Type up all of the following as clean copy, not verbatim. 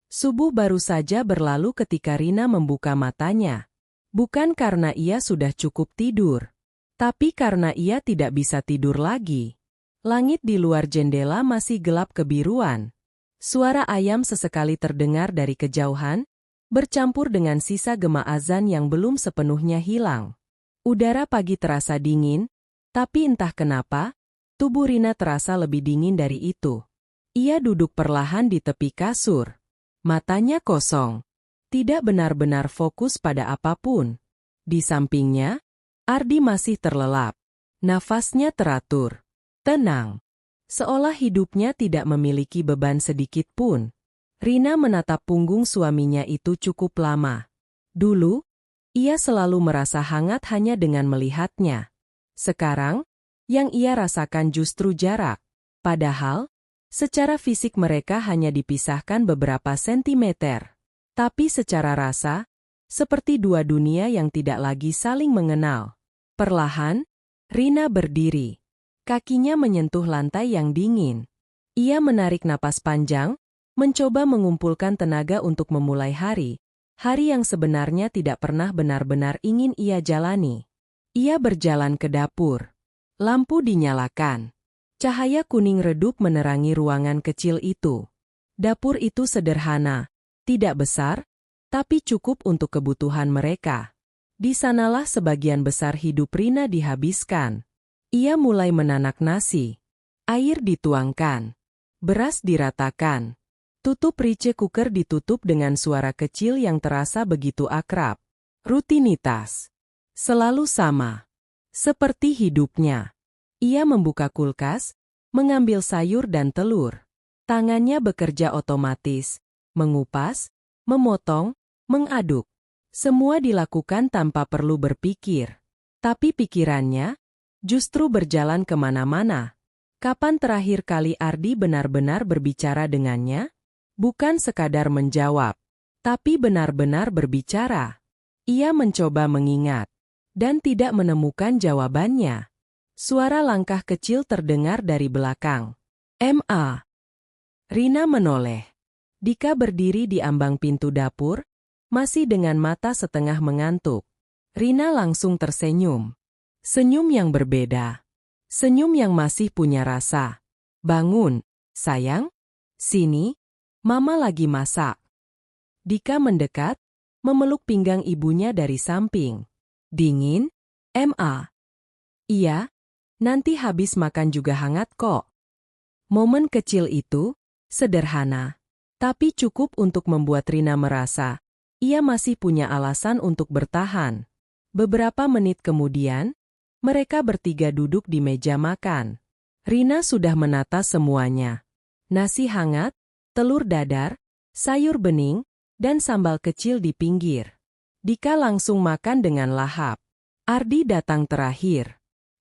Subuh baru saja berlalu ketika Rina membuka matanya. Bukan karena ia sudah cukup tidur, tapi karena ia tidak bisa tidur lagi. Langit di luar jendela masih gelap kebiruan. Suara ayam sesekali terdengar dari kejauhan, bercampur dengan sisa gema azan yang belum sepenuhnya hilang. Udara pagi terasa dingin, tapi entah kenapa, tubuh Rina terasa lebih dingin dari itu. Ia duduk perlahan di tepi kasur. Matanya kosong. Tidak benar-benar fokus pada apapun. Di sampingnya, Ardi masih terlelap. Nafasnya teratur. Tenang. Seolah hidupnya tidak memiliki beban sedikit pun. Rina menatap punggung suaminya itu cukup lama. Dulu, ia selalu merasa hangat hanya dengan melihatnya. Sekarang, yang ia rasakan justru jarak. Padahal, secara fisik mereka hanya dipisahkan beberapa sentimeter. Tapi secara rasa, seperti dua dunia yang tidak lagi saling mengenal. Perlahan, Rina berdiri. Kakinya menyentuh lantai yang dingin. Ia menarik napas panjang, mencoba mengumpulkan tenaga untuk memulai hari. Hari yang sebenarnya tidak pernah benar-benar ingin ia jalani. Ia berjalan ke dapur. Lampu dinyalakan. Cahaya kuning redup menerangi ruangan kecil itu. Dapur itu sederhana, tidak besar, tapi cukup untuk kebutuhan mereka. Di sanalah sebagian besar hidup Rina dihabiskan. Ia mulai menanak nasi. Air dituangkan. Beras diratakan. Tutup rice cooker ditutup dengan suara kecil yang terasa begitu akrab. Rutinitas. Selalu sama. Seperti hidupnya. Ia membuka kulkas, mengambil sayur dan telur. Tangannya bekerja otomatis, mengupas, memotong, mengaduk. Semua dilakukan tanpa perlu berpikir. Tapi pikirannya justru berjalan kemana-mana. Kapan terakhir kali Ardi benar-benar berbicara dengannya? Bukan sekadar menjawab, tapi benar-benar berbicara. Ia mencoba mengingat, dan tidak menemukan jawabannya. Suara langkah kecil terdengar dari belakang. "Ma." Rina menoleh. Dika berdiri di ambang pintu dapur, masih dengan mata setengah mengantuk. Rina langsung tersenyum. Senyum yang berbeda. Senyum yang masih punya rasa. "Bangun, sayang. Sini, Mama lagi masak." Dika mendekat, memeluk pinggang ibunya dari samping. "Dingin, Ma?" "Iya. Nanti habis makan juga hangat kok." Momen kecil itu, sederhana, tapi cukup untuk membuat Rina merasa, ia masih punya alasan untuk bertahan. Beberapa menit kemudian, mereka bertiga duduk di meja makan. Rina sudah menata semuanya. Nasi hangat, telur dadar, sayur bening, dan sambal kecil di pinggir. Dika langsung makan dengan lahap. Ardi datang terakhir.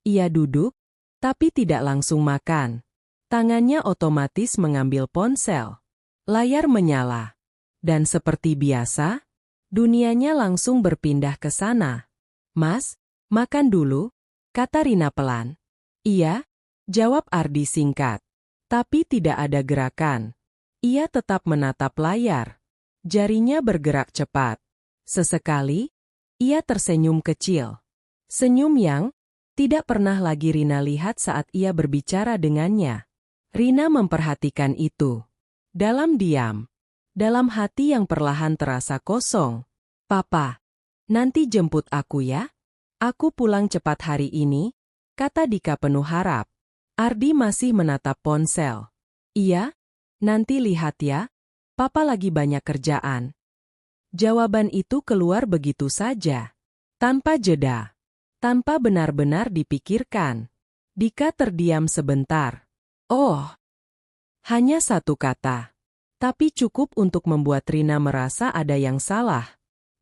Ia duduk, tapi tidak langsung makan. Tangannya otomatis mengambil ponsel. Layar menyala. Dan seperti biasa, dunianya langsung berpindah ke sana. "Mas, makan dulu," kata Rina pelan. "Iya," jawab Ardi singkat. Tapi tidak ada gerakan. Ia tetap menatap layar. Jarinya bergerak cepat. Sesekali, ia tersenyum kecil. Senyum yang tidak pernah lagi Rina lihat saat ia berbicara dengannya. Rina memperhatikan itu. Dalam diam. Dalam hati yang perlahan terasa kosong. "Papa, nanti jemput aku ya? Aku pulang cepat hari ini," kata Dika penuh harap. Ardi masih menatap ponsel. "Iya, nanti lihat ya. Papa lagi banyak kerjaan." Jawaban itu keluar begitu saja. Tanpa jeda. Tanpa benar-benar dipikirkan. Dika terdiam sebentar. "Oh." Hanya satu kata. Tapi cukup untuk membuat Rina merasa ada yang salah.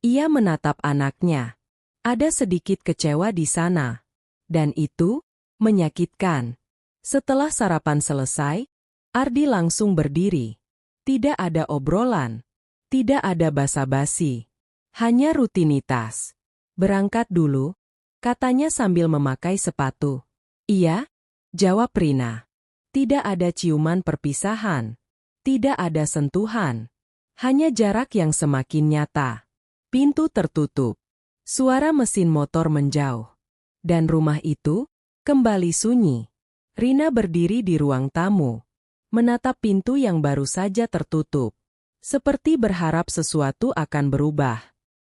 Ia menatap anaknya. Ada sedikit kecewa di sana. Dan itu menyakitkan. Setelah sarapan selesai, Ardi langsung berdiri. Tidak ada obrolan. Tidak ada basa-basi. Hanya rutinitas. "Berangkat dulu," katanya sambil memakai sepatu. "Iya," jawab Rina. Tidak ada ciuman perpisahan. Tidak ada sentuhan. Hanya jarak yang semakin nyata. Pintu tertutup. Suara mesin motor menjauh. Dan rumah itu kembali sunyi. Rina berdiri di ruang tamu, menatap pintu yang baru saja tertutup. Seperti berharap sesuatu akan berubah.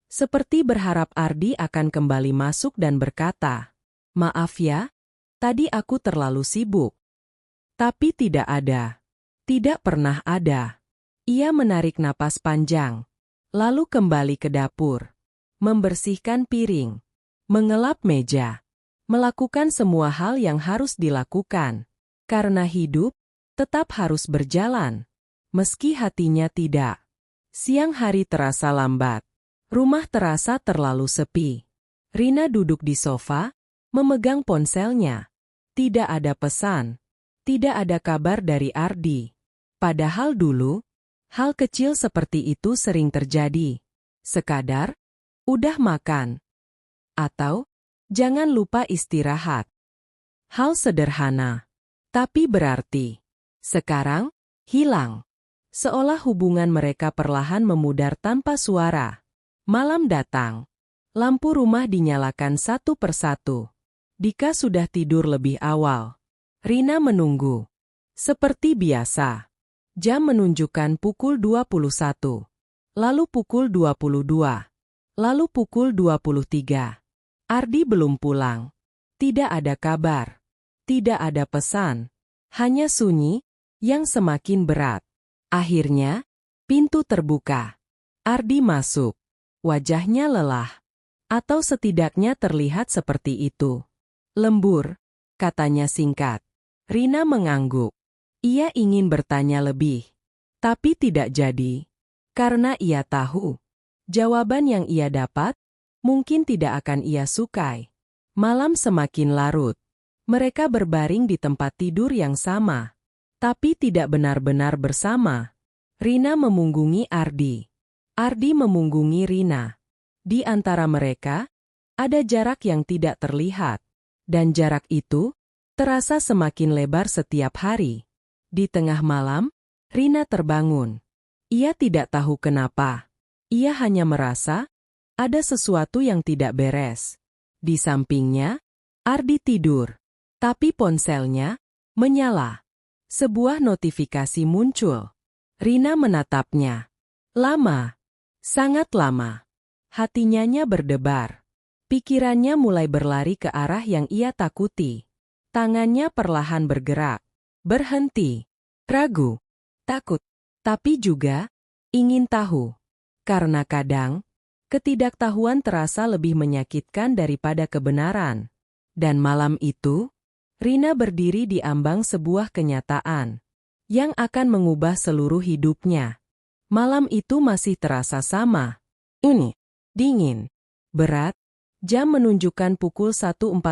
Seperti berharap Ardi akan kembali masuk dan berkata, "Maaf ya, tadi aku terlalu sibuk." Tapi tidak ada. Tidak pernah ada. Ia menarik napas panjang, lalu kembali ke dapur. Membersihkan piring, mengelap meja, melakukan semua hal yang harus dilakukan. Karena hidup tetap harus berjalan, meski hatinya tidak. Siang hari terasa lambat. Rumah terasa terlalu sepi. Rina duduk di sofa, memegang ponselnya. Tidak ada pesan. Tidak ada kabar dari Ardi. Padahal dulu, hal kecil seperti itu sering terjadi. Sekadar, udah makan. Atau, jangan lupa istirahat. Hal sederhana, tapi berarti. Sekarang, hilang. Seolah hubungan mereka perlahan memudar tanpa suara. Malam datang. Lampu rumah dinyalakan satu persatu. Dika sudah tidur lebih awal. Rina menunggu. Seperti biasa. Jam menunjukkan pukul 21. Lalu pukul 22. Lalu pukul 23. Ardi belum pulang. Tidak ada kabar. Tidak ada pesan. Hanya sunyi yang semakin berat. Akhirnya, pintu terbuka. Ardi masuk. Wajahnya lelah. Atau setidaknya terlihat seperti itu. "Lembur," katanya singkat. Rina mengangguk. Ia ingin bertanya lebih. Tapi tidak jadi. Karena ia tahu. Jawaban yang ia dapat, mungkin tidak akan ia sukai. Malam semakin larut. Mereka berbaring di tempat tidur yang sama. Tapi tidak benar-benar bersama. Rina memunggungi Ardi. Ardi memunggungi Rina. Di antara mereka, ada jarak yang tidak terlihat. Dan jarak itu terasa semakin lebar setiap hari. Di tengah malam, Rina terbangun. Ia tidak tahu kenapa. Ia hanya merasa ada sesuatu yang tidak beres. Di sampingnya, Ardi tidur. Tapi ponselnya menyala. Sebuah notifikasi muncul. Rina menatapnya. Lama. Sangat lama. Hatinya berdebar. Pikirannya mulai berlari ke arah yang ia takuti. Tangannya perlahan bergerak. Berhenti. Ragu. Takut. Tapi juga ingin tahu. Karena kadang, ketidaktahuan terasa lebih menyakitkan daripada kebenaran. Dan malam itu, Rina berdiri di ambang sebuah kenyataan yang akan mengubah seluruh hidupnya. Malam itu masih terasa sama. Unik, dingin, berat. Jam menunjukkan pukul 1.48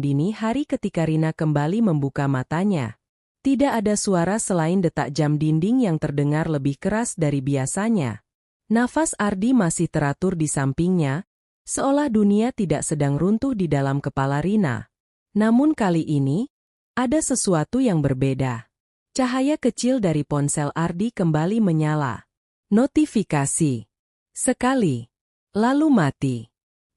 dini hari ketika Rina kembali membuka matanya. Tidak ada suara selain detak jam dinding yang terdengar lebih keras dari biasanya. Nafas Ardi masih teratur di sampingnya, seolah dunia tidak sedang runtuh di dalam kepala Rina. Namun kali ini, ada sesuatu yang berbeda. Cahaya kecil dari ponsel Ardi kembali menyala. Notifikasi. Sekali. Lalu mati.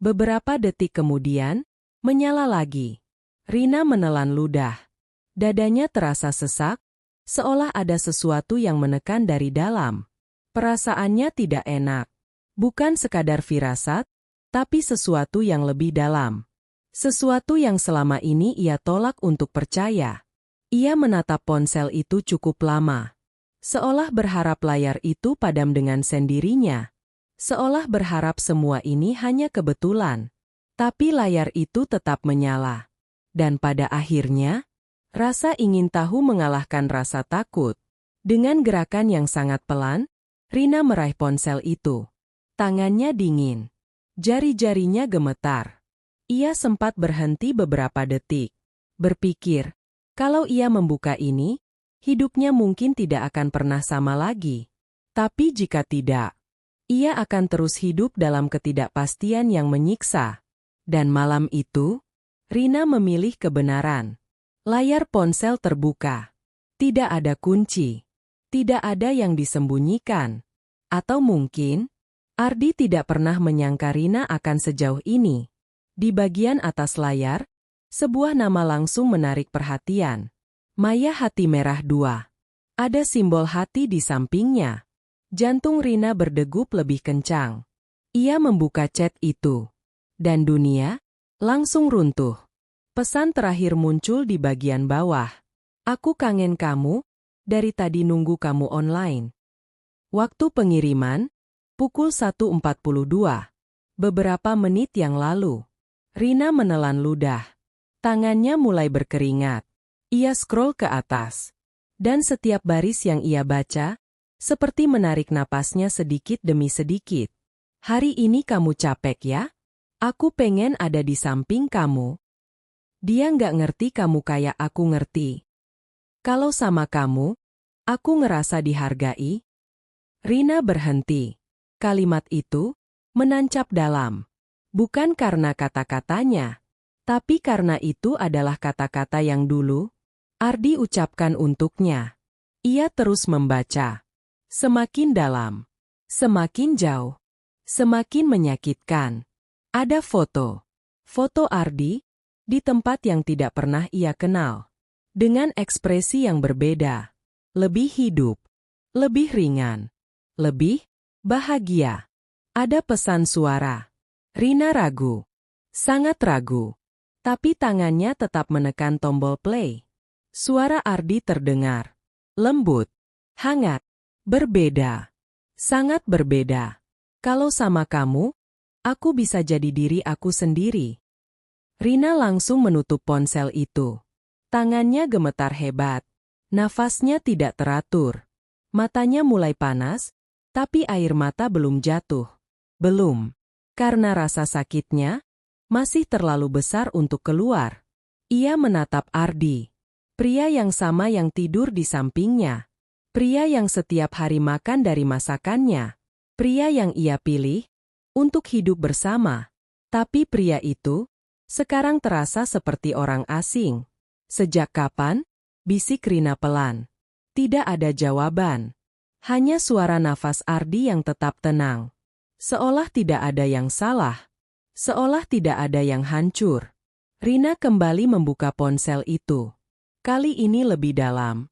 Beberapa detik kemudian, menyala lagi. Rina menelan ludah. Dadanya terasa sesak, seolah ada sesuatu yang menekan dari dalam. Perasaannya tidak enak. Bukan sekadar firasat, tapi sesuatu yang lebih dalam. Sesuatu yang selama ini ia tolak untuk percaya. Ia menatap ponsel itu cukup lama. Seolah berharap layar itu padam dengan sendirinya. Seolah berharap semua ini hanya kebetulan. Tapi layar itu tetap menyala. Dan pada akhirnya, rasa ingin tahu mengalahkan rasa takut. Dengan gerakan yang sangat pelan, Rina meraih ponsel itu. Tangannya dingin. Jari-jarinya gemetar. Ia sempat berhenti beberapa detik. Berpikir, kalau ia membuka ini, hidupnya mungkin tidak akan pernah sama lagi. Tapi jika tidak, ia akan terus hidup dalam ketidakpastian yang menyiksa. Dan malam itu, Rina memilih kebenaran. Layar ponsel terbuka. Tidak ada kunci. Tidak ada yang disembunyikan. Atau mungkin, Ardi tidak pernah menyangka Rina akan sejauh ini. Di bagian atas layar, sebuah nama langsung menarik perhatian. Maya Hati Merah 2. Ada simbol hati di sampingnya. Jantung Rina berdegup lebih kencang. Ia membuka chat itu. Dan dunia langsung runtuh. Pesan terakhir muncul di bagian bawah. Aku kangen kamu, dari tadi nunggu kamu online. Waktu pengiriman, pukul 1.42. Beberapa menit yang lalu. Rina menelan ludah. Tangannya mulai berkeringat. Ia scroll ke atas. Dan setiap baris yang ia baca, seperti menarik napasnya sedikit demi sedikit. Hari ini kamu capek ya? Aku pengen ada di samping kamu. Dia nggak ngerti kamu kayak aku ngerti. Kalau sama kamu, aku ngerasa dihargai. Rina berhenti. Kalimat itu menancap dalam. Bukan karena kata-katanya, tapi karena itu adalah kata-kata yang dulu Ardi ucapkan untuknya. Ia terus membaca. Semakin dalam, semakin jauh, semakin menyakitkan. Ada foto. Foto Ardi di tempat yang tidak pernah ia kenal. Dengan ekspresi yang berbeda. Lebih hidup, lebih ringan. Lebih bahagia. Ada pesan suara. Rina ragu. Sangat ragu. Tapi tangannya tetap menekan tombol play. Suara Ardi terdengar. Lembut. Hangat. Berbeda. Sangat berbeda. Kalau sama kamu, aku bisa jadi diri aku sendiri. Rina langsung menutup ponsel itu. Tangannya gemetar hebat. Nafasnya tidak teratur. Matanya mulai panas. Tapi air mata belum jatuh. Belum. Karena rasa sakitnya masih terlalu besar untuk keluar. Ia menatap Ardi. Pria yang sama yang tidur di sampingnya. Pria yang setiap hari makan dari masakannya. Pria yang ia pilih untuk hidup bersama. Tapi pria itu sekarang terasa seperti orang asing. Sejak kapan? Bisik Rina pelan. Tidak ada jawaban. Hanya suara nafas Ardi yang tetap tenang. Seolah tidak ada yang salah. Seolah tidak ada yang hancur. Rina kembali membuka ponsel itu. Kali ini lebih dalam.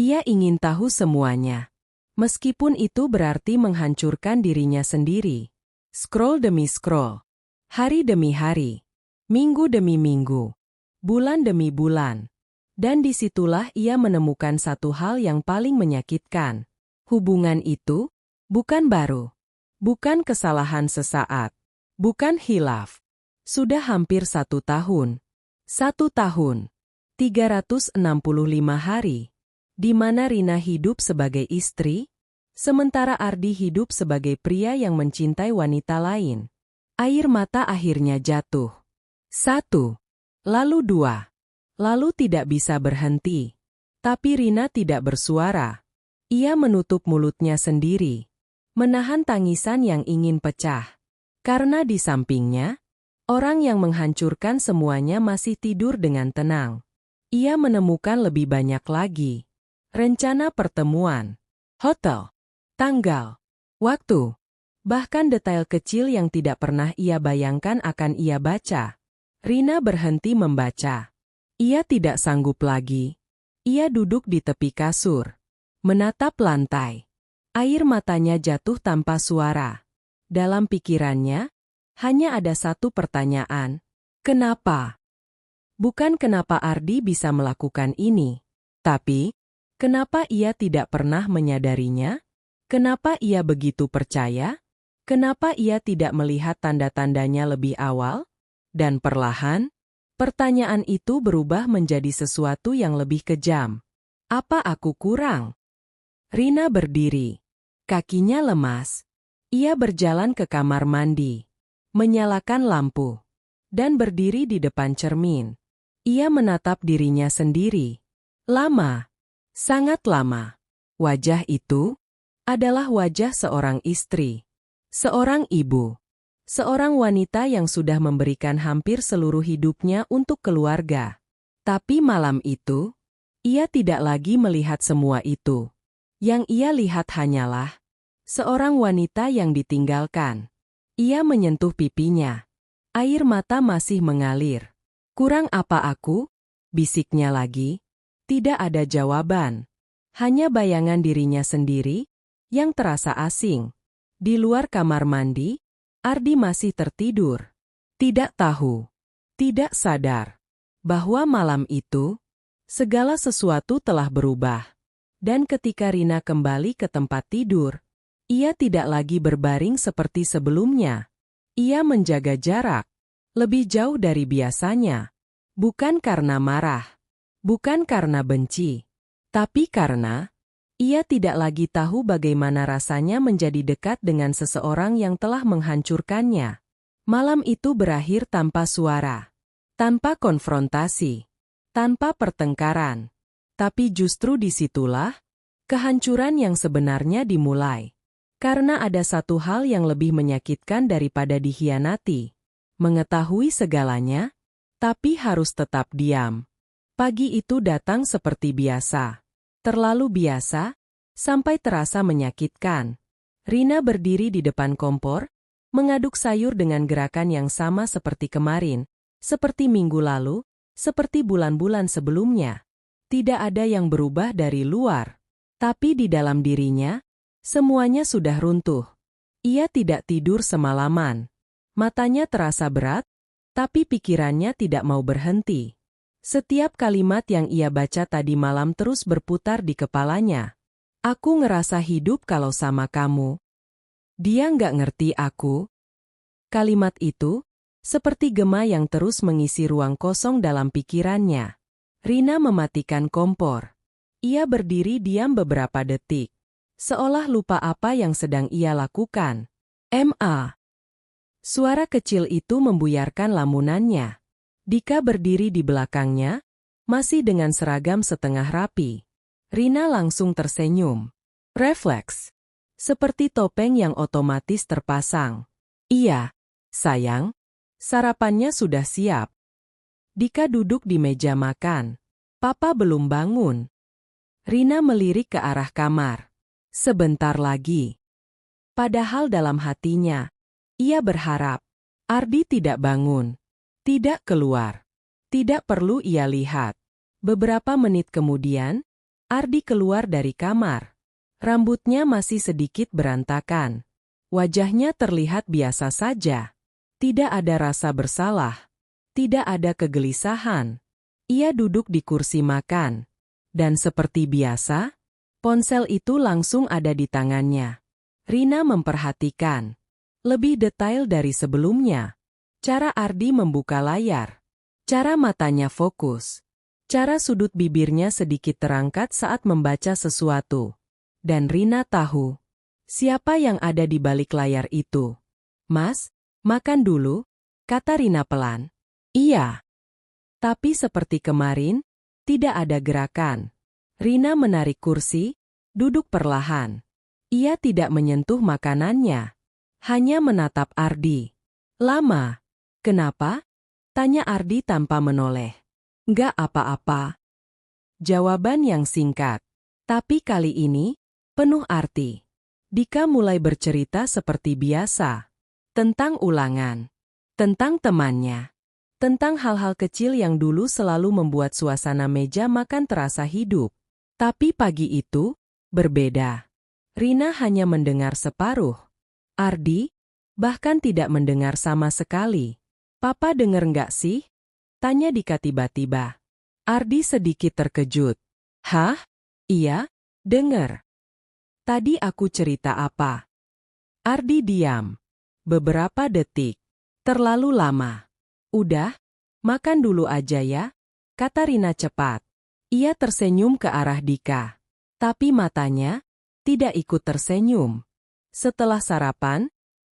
Ia ingin tahu semuanya. Meskipun itu berarti menghancurkan dirinya sendiri. Scroll demi scroll. Hari demi hari. Minggu demi minggu. Bulan demi bulan. Dan disitulah ia menemukan satu hal yang paling menyakitkan. Hubungan itu bukan baru. Bukan kesalahan sesaat. Bukan khilaf. Sudah hampir 1 tahun. 1 tahun. 365 hari. Di mana Rina hidup sebagai istri, sementara Ardi hidup sebagai pria yang mencintai wanita lain. Air mata akhirnya jatuh. 1. Lalu 2. Lalu tidak bisa berhenti. Tapi Rina tidak bersuara. Ia menutup mulutnya sendiri. Menahan tangisan yang ingin pecah. Karena di sampingnya, orang yang menghancurkan semuanya masih tidur dengan tenang. Ia menemukan lebih banyak lagi. Rencana pertemuan. Hotel. Tanggal. Waktu. Bahkan detail kecil yang tidak pernah ia bayangkan akan ia baca. Rina berhenti membaca. Ia tidak sanggup lagi. Ia duduk di tepi kasur. Menatap lantai. Air matanya jatuh tanpa suara. Dalam pikirannya, hanya ada satu pertanyaan. Kenapa? Bukan kenapa Ardi bisa melakukan ini. Tapi, kenapa ia tidak pernah menyadarinya? Kenapa ia begitu percaya? Kenapa ia tidak melihat tanda-tandanya lebih awal? Dan perlahan, pertanyaan itu berubah menjadi sesuatu yang lebih kejam. Apa aku kurang? Rina berdiri. Kakinya lemas. Ia berjalan ke kamar mandi. Menyalakan lampu. Dan berdiri di depan cermin. Ia menatap dirinya sendiri. Lama. Sangat lama. Wajah itu adalah wajah seorang istri. Seorang ibu. Seorang wanita yang sudah memberikan hampir seluruh hidupnya untuk keluarga. Tapi malam itu, ia tidak lagi melihat semua itu. Yang ia lihat hanyalah Seorang wanita yang ditinggalkan. Ia menyentuh pipinya. Air mata masih mengalir. "Kurang apa aku?" bisiknya lagi. Tidak ada jawaban. Hanya bayangan dirinya sendiri yang terasa asing. Di luar kamar mandi, Ardi masih tertidur. Tidak tahu, tidak sadar bahwa malam itu segala sesuatu telah berubah. Dan ketika Rina kembali ke tempat tidur, ia tidak lagi berbaring seperti sebelumnya. Ia menjaga jarak lebih jauh dari biasanya. Bukan karena marah, bukan karena benci, tapi karena ia tidak lagi tahu bagaimana rasanya menjadi dekat dengan seseorang yang telah menghancurkannya. Malam itu berakhir tanpa suara, tanpa konfrontasi, tanpa pertengkaran. Tapi justru disitulah kehancuran yang sebenarnya dimulai. Karena ada satu hal yang lebih menyakitkan daripada dikhianati. Mengetahui segalanya, tapi harus tetap diam. Pagi itu datang seperti biasa. Terlalu biasa, sampai terasa menyakitkan. Rina berdiri di depan kompor, mengaduk sayur dengan gerakan yang sama seperti kemarin, seperti minggu lalu, seperti bulan-bulan sebelumnya. Tidak ada yang berubah dari luar. Tapi di dalam dirinya, semuanya sudah runtuh. Ia tidak tidur semalaman. Matanya terasa berat, tapi pikirannya tidak mau berhenti. Setiap kalimat yang ia baca tadi malam terus berputar di kepalanya. "Aku ngerasa hidup kalau sama kamu. Dia nggak ngerti aku." Kalimat itu seperti gema yang terus mengisi ruang kosong dalam pikirannya. Rina mematikan kompor. Ia berdiri diam beberapa detik, seolah lupa apa yang sedang ia lakukan. Suara kecil itu membuyarkan lamunannya. Dika berdiri di belakangnya, masih dengan seragam setengah rapi. Rina langsung tersenyum. Refleks. Seperti topeng yang otomatis terpasang. "Iya, sayang. Sarapannya sudah siap." Dika duduk di meja makan. "Papa belum bangun." Rina melirik ke arah kamar. "Sebentar lagi." Padahal dalam hatinya, ia berharap Ardi tidak bangun, tidak keluar, tidak perlu ia lihat. Beberapa menit kemudian, Ardi keluar dari kamar. Rambutnya masih sedikit berantakan. Wajahnya terlihat biasa saja. Tidak ada rasa bersalah. Tidak ada kegelisahan. Ia duduk di kursi makan. Dan seperti biasa, ponsel itu langsung ada di tangannya. Rina memperhatikan lebih detail dari sebelumnya. Cara Ardi membuka layar. Cara matanya fokus. Cara sudut bibirnya sedikit terangkat saat membaca sesuatu. Dan Rina tahu siapa yang ada di balik layar itu. "Mas, makan dulu," kata Rina pelan. "Iya." Tapi seperti kemarin, tidak ada gerakan. Rina menarik kursi, duduk perlahan. Ia tidak menyentuh makanannya. Hanya menatap Ardi. "Lama. Kenapa?" tanya Ardi tanpa menoleh. "Nggak apa-apa." Jawaban yang singkat. Tapi kali ini, penuh arti. Dika mulai bercerita seperti biasa. Tentang ulangan. Tentang temannya. Tentang hal-hal kecil yang dulu selalu membuat suasana meja makan terasa hidup. Tapi pagi itu, berbeda. Rina hanya mendengar separuh. Ardi bahkan tidak mendengar sama sekali. "Papa denger nggak sih?" tanya Dika tiba-tiba. Ardi sedikit terkejut. "Hah? Iya, denger. Tadi aku cerita apa?" Ardi diam. Beberapa detik. Terlalu lama. "Udah, makan dulu aja ya," kata Rina cepat. Ia tersenyum ke arah Dika. Tapi matanya tidak ikut tersenyum. Setelah sarapan,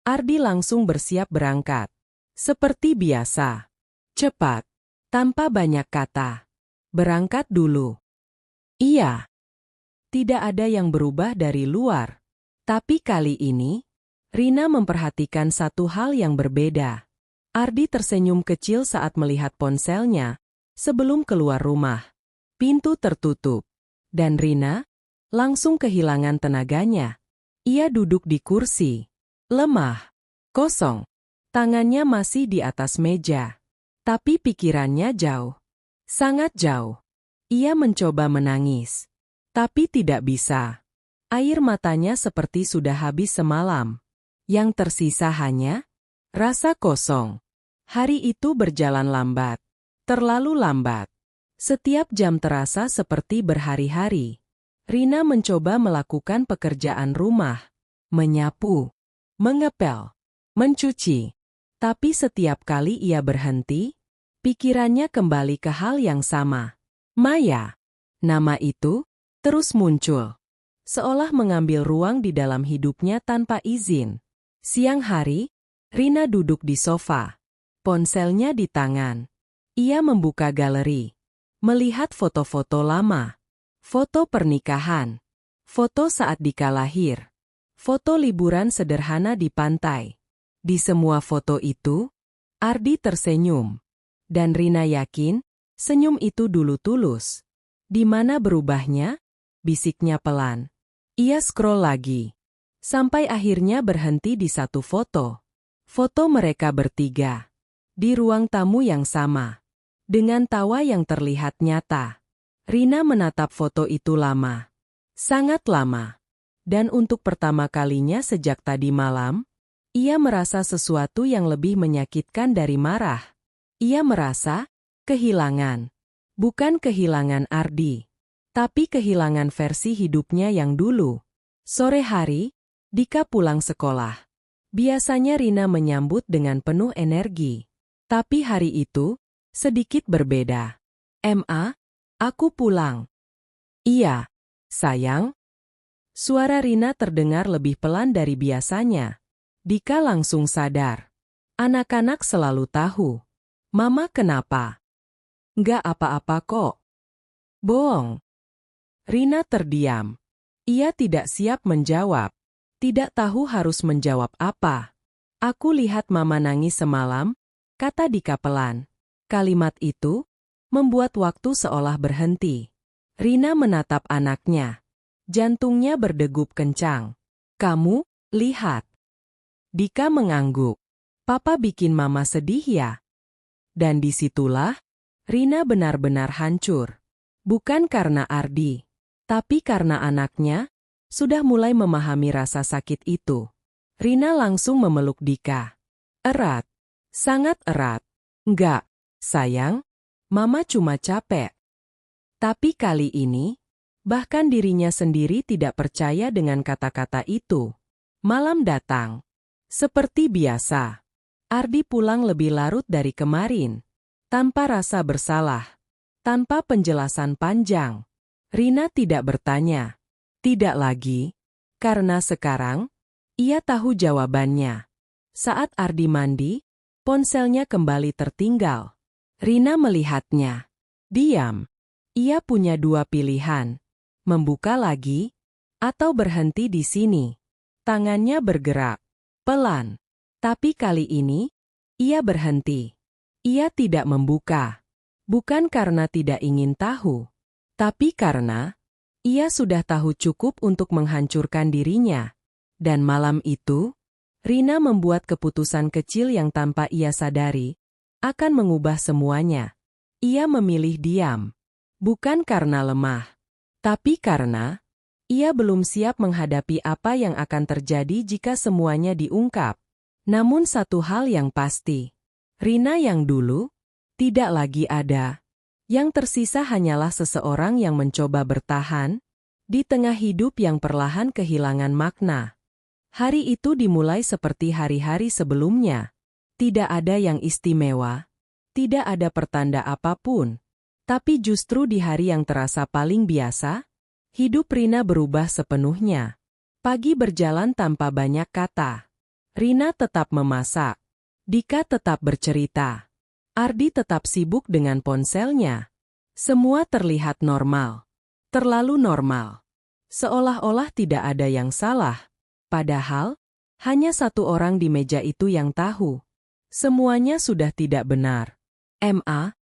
Ardi langsung bersiap berangkat. Seperti biasa. Cepat. Tanpa banyak kata. "Berangkat dulu." "Iya." Tidak ada yang berubah dari luar. Tapi kali ini, Rina memperhatikan satu hal yang berbeda. Ardi tersenyum kecil saat melihat ponselnya, sebelum keluar rumah. Pintu tertutup. Dan Rina langsung kehilangan tenaganya. Ia duduk di kursi. Lemah. Kosong. Tangannya masih di atas meja. Tapi pikirannya jauh. Sangat jauh. Ia mencoba menangis. Tapi tidak bisa. Air matanya seperti sudah habis semalam. Yang tersisa hanya rasa kosong. Hari itu berjalan lambat. Terlalu lambat. Setiap jam terasa seperti berhari-hari. Rina mencoba melakukan pekerjaan rumah. Menyapu. Mengepel. Mencuci. Tapi setiap kali ia berhenti, pikirannya kembali ke hal yang sama. Maya. Nama itu terus muncul. Seolah mengambil ruang di dalam hidupnya tanpa izin. Siang hari, Rina duduk di sofa. Ponselnya di tangan. Ia membuka galeri. Melihat foto-foto lama. Foto pernikahan. Foto saat Dika lahir. Foto liburan sederhana di pantai. Di semua foto itu, Ardi tersenyum. Dan Rina yakin, senyum itu dulu tulus. Di mana berubahnya? Bisiknya pelan. Ia scroll lagi. Sampai akhirnya berhenti di satu foto. Foto mereka bertiga. Di ruang tamu yang sama. Dengan tawa yang terlihat nyata. Rina menatap foto itu lama. Sangat lama. Dan untuk pertama kalinya sejak tadi malam, ia merasa sesuatu yang lebih menyakitkan dari marah. Ia merasa kehilangan. Bukan kehilangan Ardi. Tapi kehilangan versi hidupnya yang dulu. Sore hari, Dika pulang sekolah. Biasanya Rina menyambut dengan penuh energi. Tapi hari itu, sedikit berbeda. "Ma, aku pulang." "Iya, sayang." Suara Rina terdengar lebih pelan dari biasanya. Dika langsung sadar. Anak-anak selalu tahu. "Mama kenapa?" "Nggak apa-apa kok." "Bohong." Rina terdiam. Ia tidak siap menjawab. Tidak tahu harus menjawab apa. "Aku lihat Mama nangis semalam," kata Dika pelan. Kalimat itu membuat waktu seolah berhenti. Rina menatap anaknya. Jantungnya berdegup kencang. "Kamu, lihat." Dika mengangguk. "Papa bikin Mama sedih ya?" Dan disitulah, Rina benar-benar hancur. Bukan karena Ardi. Tapi karena anaknya, sudah mulai memahami rasa sakit itu. Rina langsung memeluk Dika. Erat. Sangat erat. "Enggak, sayang. Mama cuma capek." Tapi kali ini, bahkan dirinya sendiri tidak percaya dengan kata-kata itu. Malam datang. Seperti biasa. Ardi pulang lebih larut dari kemarin. Tanpa rasa bersalah. Tanpa penjelasan panjang. Rina tidak bertanya. Tidak lagi. Karena sekarang, ia tahu jawabannya. Saat Ardi mandi, ponselnya kembali tertinggal. Rina melihatnya. Diam. Ia punya dua pilihan. Membuka lagi, atau berhenti di sini. Tangannya bergerak. Pelan. Tapi kali ini, ia berhenti. Ia tidak membuka. Bukan karena tidak ingin tahu. Tapi karena ia sudah tahu cukup untuk menghancurkan dirinya. Dan malam itu, Rina membuat keputusan kecil yang tanpa ia sadari akan mengubah semuanya. Ia memilih diam. Bukan karena lemah. Tapi karena ia belum siap menghadapi apa yang akan terjadi jika semuanya diungkap. Namun satu hal yang pasti. Rina yang dulu tidak lagi ada. Yang tersisa hanyalah seseorang yang mencoba bertahan di tengah hidup yang perlahan kehilangan makna. Hari itu dimulai seperti hari-hari sebelumnya. Tidak ada yang istimewa. Tidak ada pertanda apapun. Tapi justru di hari yang terasa paling biasa, hidup Rina berubah sepenuhnya. Pagi berjalan tanpa banyak kata. Rina tetap memasak. Dika tetap bercerita. Ardi tetap sibuk dengan ponselnya. Semua terlihat normal. Terlalu normal. Seolah-olah tidak ada yang salah. Padahal, hanya satu orang di meja itu yang tahu. Semuanya sudah tidak benar. "Ma,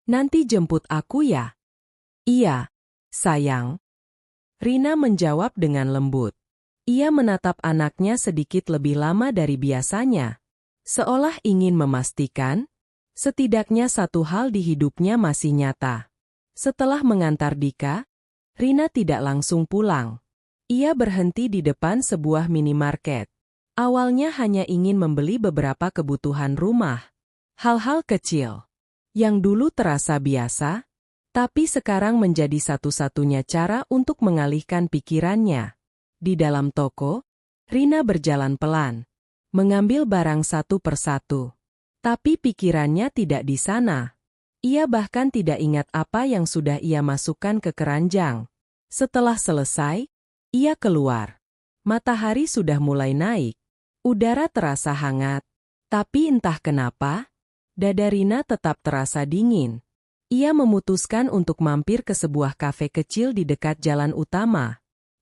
nanti jemput aku ya?" "Iya, sayang." Rina menjawab dengan lembut. Ia menatap anaknya sedikit lebih lama dari biasanya, seolah ingin memastikan, setidaknya satu hal di hidupnya masih nyata. Setelah mengantar Dika, Rina tidak langsung pulang. Ia berhenti di depan sebuah minimarket. Awalnya hanya ingin membeli beberapa kebutuhan rumah. Hal-hal kecil yang dulu terasa biasa, tapi sekarang menjadi satu-satunya cara untuk mengalihkan pikirannya. Di dalam toko, Rina berjalan pelan, mengambil barang satu persatu. Tapi pikirannya tidak di sana. Ia bahkan tidak ingat apa yang sudah ia masukkan ke keranjang. Setelah selesai, ia keluar. Matahari sudah mulai naik. Udara terasa hangat. Tapi entah kenapa, dada Rina tetap terasa dingin. Ia memutuskan untuk mampir ke sebuah kafe kecil di dekat jalan utama.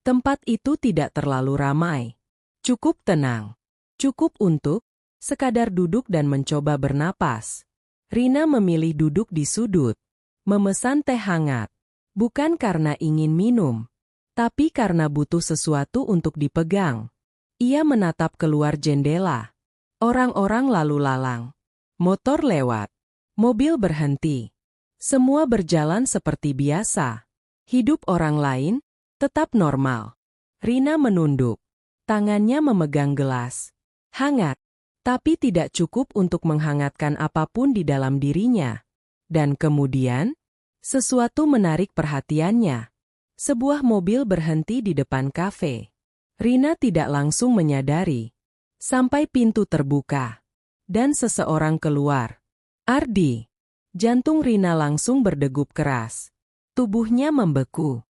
Tempat itu tidak terlalu ramai. Cukup tenang. Cukup untuk sekadar duduk dan mencoba bernapas. Rina memilih duduk di sudut. Memesan teh hangat. Bukan karena ingin minum, tapi karena butuh sesuatu untuk dipegang. Ia menatap keluar jendela. Orang-orang lalu lalang. Motor lewat. Mobil berhenti. Semua berjalan seperti biasa. Hidup orang lain tetap normal. Rina menunduk. Tangannya memegang gelas. Hangat, tapi tidak cukup untuk menghangatkan apapun di dalam dirinya. Dan kemudian, sesuatu menarik perhatiannya. Sebuah mobil berhenti di depan kafe. Rina tidak langsung menyadari. Sampai pintu terbuka. Dan seseorang keluar. Ardi. Jantung Rina langsung berdegup keras. Tubuhnya membeku.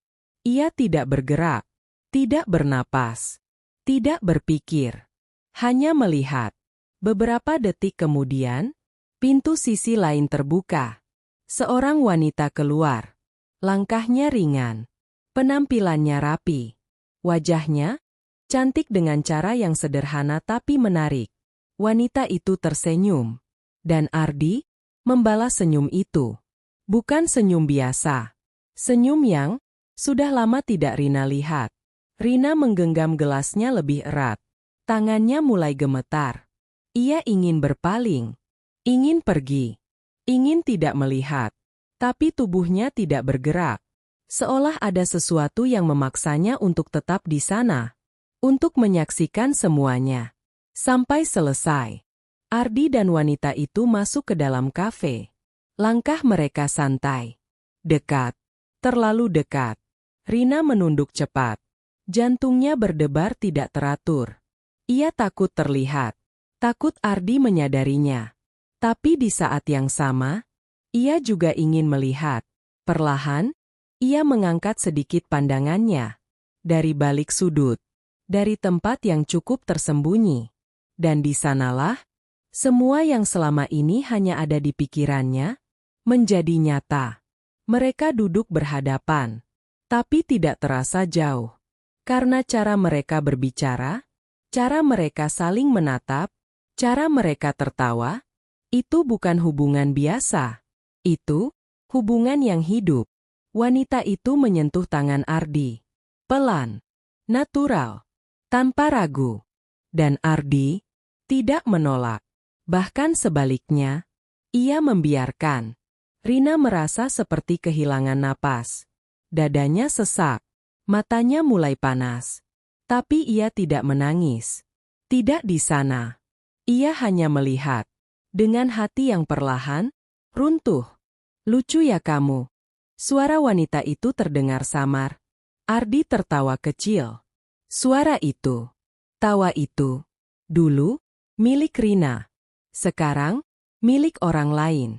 Ia tidak bergerak, tidak bernapas, tidak berpikir, hanya melihat. Beberapa detik kemudian, pintu sisi lain terbuka. Seorang wanita keluar. Langkahnya ringan, penampilannya rapi. Wajahnya cantik dengan cara yang sederhana tapi menarik. Wanita itu tersenyum, dan Ardi membalas senyum itu. Bukan senyum biasa, senyum yang sudah lama tidak Rina lihat. Rina menggenggam gelasnya lebih erat. Tangannya mulai gemetar. Ia ingin berpaling. Ingin pergi. Ingin tidak melihat. Tapi tubuhnya tidak bergerak. Seolah ada sesuatu yang memaksanya untuk tetap di sana. Untuk menyaksikan semuanya. Sampai selesai. Ardi dan wanita itu masuk ke dalam kafe. Langkah mereka santai. Dekat. Terlalu dekat. Rina menunduk cepat. Jantungnya berdebar tidak teratur. Ia takut terlihat. Takut Ardi menyadarinya. Tapi di saat yang sama, ia juga ingin melihat. Perlahan, ia mengangkat sedikit pandangannya. Dari balik sudut. Dari tempat yang cukup tersembunyi. Dan di sanalah, semua yang selama ini hanya ada di pikirannya, menjadi nyata. Mereka duduk berhadapan. Tapi tidak terasa jauh. Karena cara mereka berbicara, cara mereka saling menatap, cara mereka tertawa, itu bukan hubungan biasa. Itu hubungan yang hidup. Wanita itu menyentuh tangan Ardi. Pelan, natural, tanpa ragu. Dan Ardi tidak menolak. Bahkan sebaliknya, ia membiarkan. Rina merasa seperti kehilangan napas. Dadanya sesak, matanya mulai panas. Tapi ia tidak menangis. Tidak di sana. Ia hanya melihat. Dengan hati yang perlahan, runtuh. Lucu ya kamu. Suara wanita itu terdengar samar. Ardi tertawa kecil. Suara itu, tawa itu, dulu, milik Rina. Sekarang, milik orang lain.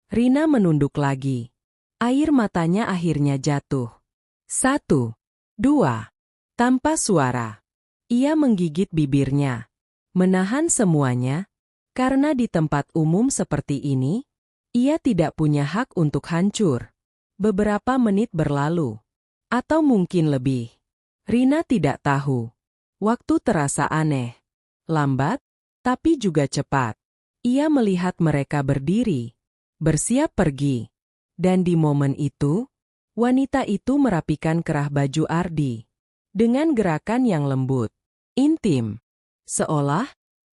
Rina menunduk lagi. Air matanya akhirnya jatuh. 1, 2. Tanpa suara. Ia menggigit bibirnya. Menahan semuanya. Karena di tempat umum seperti ini, ia tidak punya hak untuk hancur. Beberapa menit berlalu. Atau mungkin lebih. Rina tidak tahu. Waktu terasa aneh. Lambat, tapi juga cepat. Ia melihat mereka berdiri. Bersiap pergi. Dan di momen itu, wanita itu merapikan kerah baju Ardi. Dengan gerakan yang lembut. intim. Seolah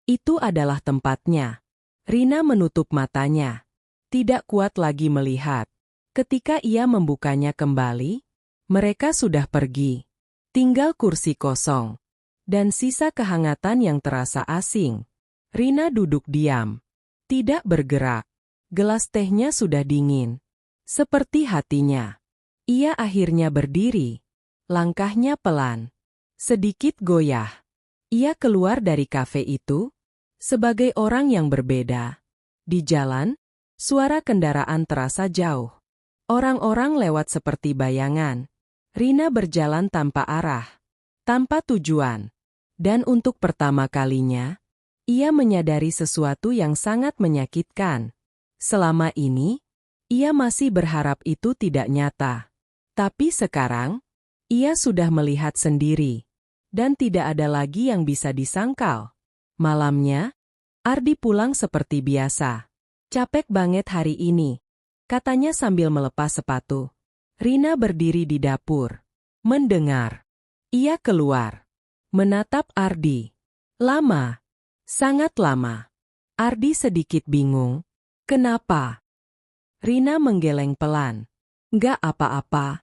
itu adalah tempatnya. Rina menutup matanya. Tidak kuat lagi melihat. Ketika ia membukanya kembali, mereka sudah pergi. Tinggal kursi kosong. Dan sisa kehangatan yang terasa asing. Rina duduk diam. Tidak bergerak. Gelas tehnya sudah dingin. Seperti hatinya. Ia akhirnya berdiri. Langkahnya pelan. Sedikit goyah. Ia keluar dari kafe itu sebagai orang yang berbeda. Di jalan, suara kendaraan terasa jauh. Orang-orang lewat seperti bayangan. Rina berjalan tanpa arah, tanpa tujuan. Dan untuk pertama kalinya, ia menyadari sesuatu yang sangat menyakitkan. Selama ini, ia masih berharap itu tidak nyata. Tapi sekarang, ia sudah melihat sendiri. Dan tidak ada lagi yang bisa disangkal. Malamnya, Ardi pulang seperti biasa. Capek banget hari ini, katanya sambil melepas sepatu. Rina berdiri di dapur. Mendengar. Ia keluar. Menatap Ardi. Lama. Sangat lama. Ardi sedikit bingung. Kenapa? Rina menggeleng pelan. Nggak apa-apa.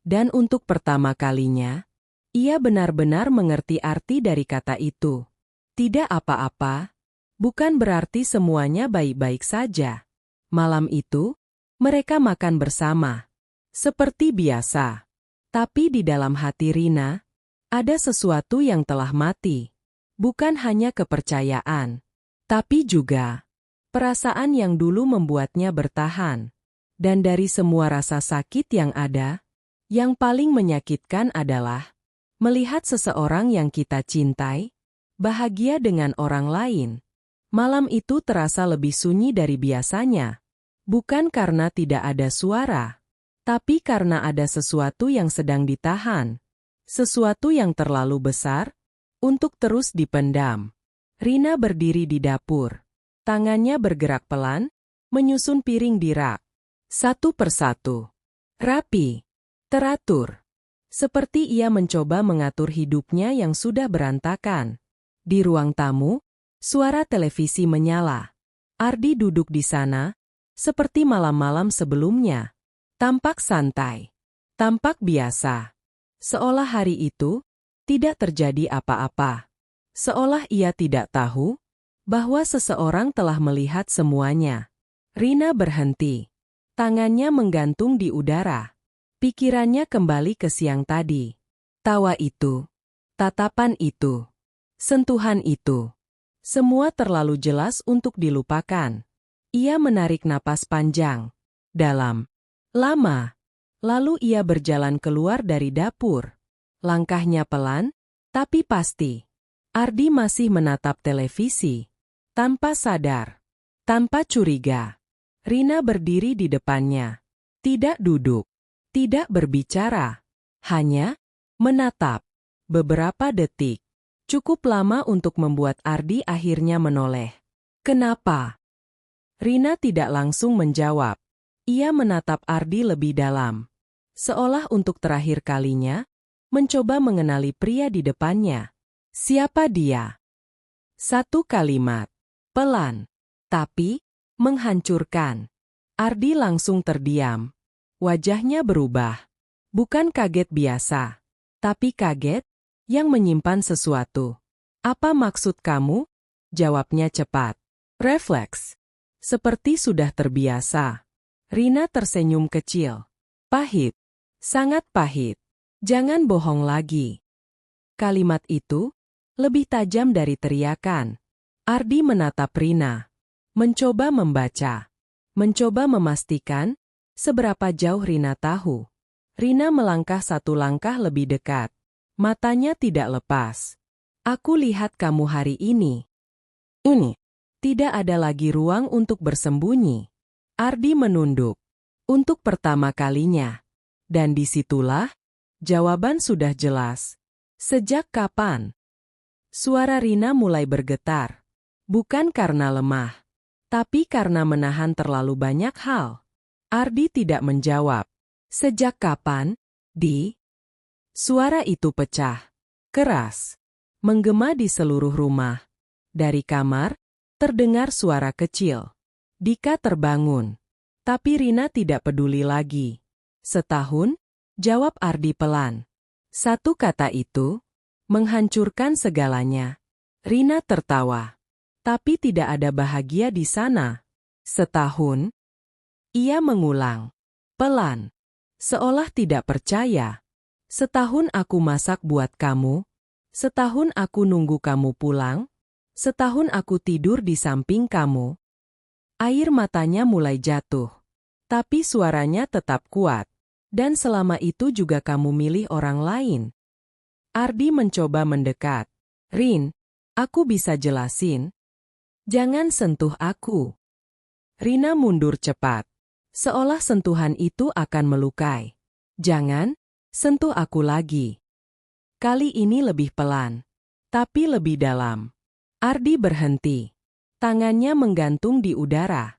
Dan untuk pertama kalinya, ia benar-benar mengerti arti dari kata itu. Tidak apa-apa, bukan berarti semuanya baik-baik saja. Malam itu, mereka makan bersama. Seperti biasa. Tapi di dalam hati Rina, ada sesuatu yang telah mati. Bukan hanya kepercayaan, tapi juga perasaan yang dulu membuatnya bertahan. Dan dari semua rasa sakit yang ada, yang paling menyakitkan adalah melihat seseorang yang kita cintai bahagia dengan orang lain. Malam itu terasa lebih sunyi dari biasanya. Bukan karena tidak ada suara, tapi karena ada sesuatu yang sedang ditahan. Sesuatu yang terlalu besar untuk terus dipendam. Rina berdiri di dapur. Tangannya bergerak pelan, menyusun piring di rak. Satu persatu. Rapi. Teratur. Seperti ia mencoba mengatur hidupnya yang sudah berantakan. Di ruang tamu, suara televisi menyala. Ardi duduk di sana, seperti malam-malam sebelumnya. Tampak santai. Tampak biasa. Seolah hari itu tidak terjadi apa-apa. Seolah ia tidak tahu bahwa seseorang telah melihat semuanya. Rina berhenti. Tangannya menggantung di udara. Pikirannya kembali ke siang tadi. Tawa itu. Tatapan itu. Sentuhan itu. Semua terlalu jelas untuk dilupakan. Ia menarik napas panjang. Dalam. Lama. Lalu ia berjalan keluar dari dapur. Langkahnya pelan, tapi pasti. Ardi masih menatap televisi. Tanpa sadar. Tanpa curiga. Rina berdiri di depannya. Tidak duduk. Tidak berbicara. Hanya menatap. Beberapa detik. Cukup lama untuk membuat Ardi akhirnya menoleh. Kenapa? Rina tidak langsung menjawab. Ia menatap Ardi lebih dalam. Seolah untuk terakhir kalinya, mencoba mengenali pria di depannya. Siapa dia? Satu kalimat. Pelan. Tapi, menghancurkan. Ardi langsung terdiam. Wajahnya berubah. Bukan kaget biasa. Tapi kaget yang menyimpan sesuatu. Apa maksud kamu? Jawabnya cepat. Refleks. Seperti sudah terbiasa. Rina tersenyum kecil. Pahit. Sangat pahit. Jangan bohong lagi. Kalimat itu lebih tajam dari teriakan. Ardi menatap Rina. Mencoba membaca. Mencoba memastikan seberapa jauh Rina tahu. Rina melangkah satu langkah lebih dekat. Matanya tidak lepas. Aku lihat kamu hari ini. Ini. Tidak ada lagi ruang untuk bersembunyi. Ardi menunduk. Untuk pertama kalinya. Dan disitulah, jawaban sudah jelas. Sejak kapan? Suara Rina mulai bergetar. Bukan karena lemah. Tapi karena menahan terlalu banyak hal. Ardi tidak menjawab. Sejak kapan? Suara itu pecah. Keras. menggema di seluruh rumah. Dari kamar, terdengar suara kecil. Dika terbangun. Tapi Rina tidak peduli lagi. Setahun, jawab Ardi pelan. Satu kata itu, menghancurkan segalanya. Rina tertawa. Tapi tidak ada bahagia di sana. Setahun, ia mengulang. Pelan. Seolah tidak percaya. Setahun aku masak buat kamu. Setahun aku nunggu kamu pulang. Setahun aku tidur di samping kamu. Air matanya mulai jatuh. Tapi suaranya tetap kuat. Dan selama itu juga kamu milih orang lain. Ardi mencoba mendekat. Rin, aku bisa jelasin. Jangan sentuh aku. Rina mundur cepat. Seolah sentuhan itu akan melukai. Jangan, sentuh aku lagi. Kali ini lebih pelan, tapi lebih dalam. Ardi berhenti. Tangannya menggantung di udara.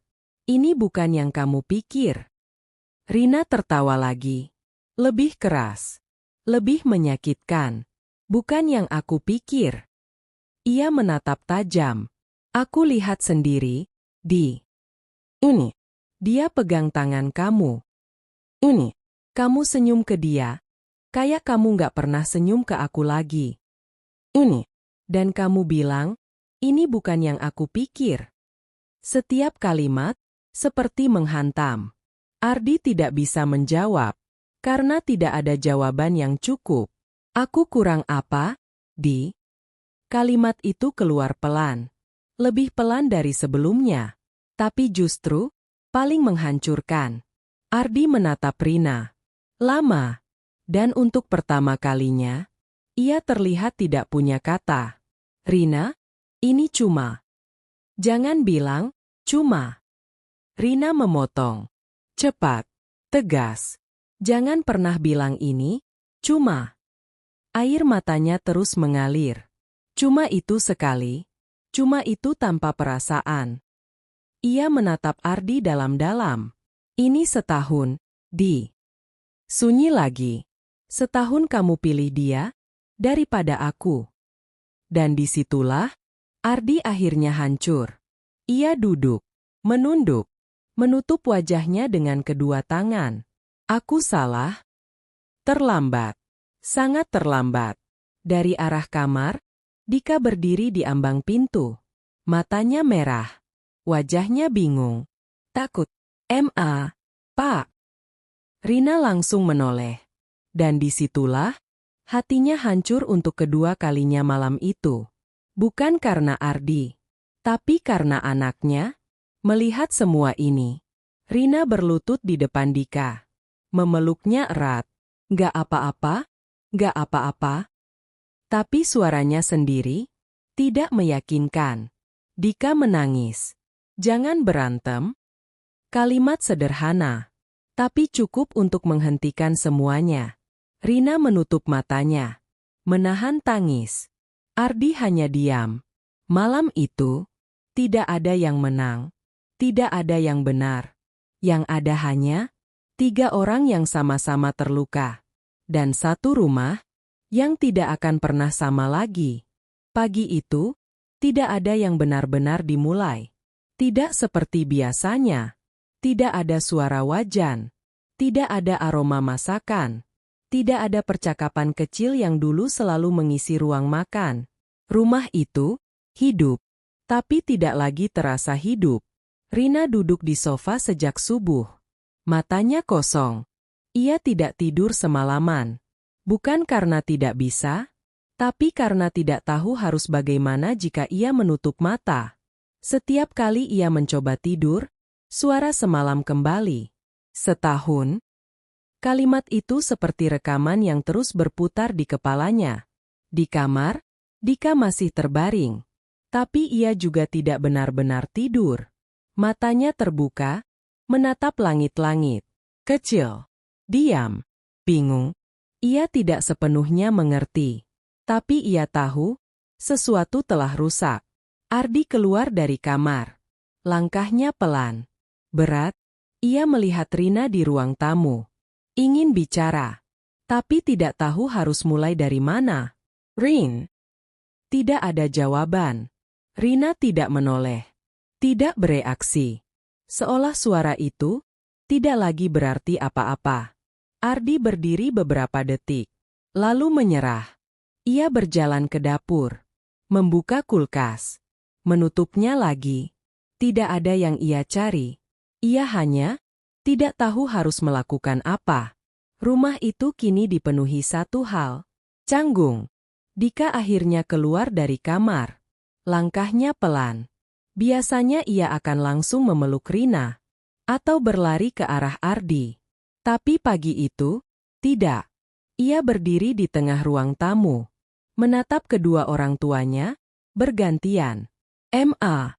Ini bukan yang kamu pikir. Rina tertawa lagi. Lebih keras. Lebih menyakitkan. Bukan yang aku pikir. Ia menatap tajam. Aku lihat sendiri. Ini. Dia pegang tangan kamu. Ini. Kamu senyum ke dia. Kayak kamu gak pernah senyum ke aku lagi. Ini. Dan kamu bilang, ini bukan yang aku pikir. Setiap kalimat, seperti menghantam. Ardi tidak bisa menjawab, karena tidak ada jawaban yang cukup. Aku kurang apa, Di? Kalimat itu keluar pelan. Lebih pelan dari sebelumnya. Tapi justru, paling menghancurkan. Ardi menatap Rina. Lama. Dan untuk pertama kalinya, ia terlihat tidak punya kata. Rina, ini cuma. Jangan bilang, cuma. Rina memotong. Cepat. Tegas. Jangan pernah bilang ini, cuma. Air matanya terus mengalir. Cuma itu sekali. Cuma itu tanpa perasaan. Ia menatap Ardi dalam-dalam. Ini setahun, Di. Sunyi lagi. Setahun kamu pilih dia, daripada aku. Dan disitulah, Ardi akhirnya hancur. Ia duduk, menunduk, menutup wajahnya dengan kedua tangan. Aku salah. Terlambat. Sangat terlambat. Dari arah kamar, Dika berdiri di ambang pintu. Matanya merah. Wajahnya bingung. Takut. Pak. Rina langsung menoleh. Dan disitulah, hatinya hancur untuk kedua kalinya malam itu. Bukan karena Ardi, tapi karena anaknya. Melihat semua ini, Rina berlutut di depan Dika. Memeluknya erat. Gak apa-apa, gak apa-apa. Tapi suaranya sendiri, tidak meyakinkan. Dika menangis. Jangan berantem. Kalimat sederhana, tapi cukup untuk menghentikan semuanya. Rina menutup matanya, menahan tangis. Ardi hanya diam. Malam itu, tidak ada yang menang, tidak ada yang benar. Yang ada hanya 3 orang yang sama-sama terluka. Dan satu rumah yang tidak akan pernah sama lagi. Pagi itu, tidak ada yang benar-benar dimulai. Tidak seperti biasanya. Tidak ada suara wajan. Tidak ada aroma masakan. Tidak ada percakapan kecil yang dulu selalu mengisi ruang makan. Rumah itu hidup, tapi tidak lagi terasa hidup. Rina duduk di sofa sejak subuh. Matanya kosong. Ia tidak tidur semalaman. Bukan karena tidak bisa, tapi karena tidak tahu harus bagaimana jika ia menutup mata. Setiap kali ia mencoba tidur, suara semalam kembali. Setahun. Kalimat itu seperti rekaman yang terus berputar di kepalanya. Di kamar, Dika masih terbaring. Tapi ia juga tidak benar-benar tidur. Matanya terbuka, menatap langit-langit. Kecil. Diam. Bingung. Ia tidak sepenuhnya mengerti. Tapi ia tahu, sesuatu telah rusak. Ardi keluar dari kamar. Langkahnya pelan. Berat, ia melihat Rina di ruang tamu. Ingin bicara, tapi tidak tahu harus mulai dari mana. Rin, Tidak ada jawaban. Rina tidak menoleh. Tidak bereaksi. Seolah suara itu tidak lagi berarti apa-apa. Ardi berdiri beberapa detik. Lalu menyerah. Ia berjalan ke dapur. Membuka kulkas. Menutupnya lagi. Tidak ada yang ia cari. Ia hanya tidak tahu harus melakukan apa. Rumah itu kini dipenuhi satu hal. Canggung. Dika akhirnya keluar dari kamar. Langkahnya pelan. Biasanya ia akan langsung memeluk Rina. Atau berlari ke arah Ardi. Tapi pagi itu, tidak. Ia berdiri di tengah ruang tamu. Menatap kedua orang tuanya, bergantian. Ma.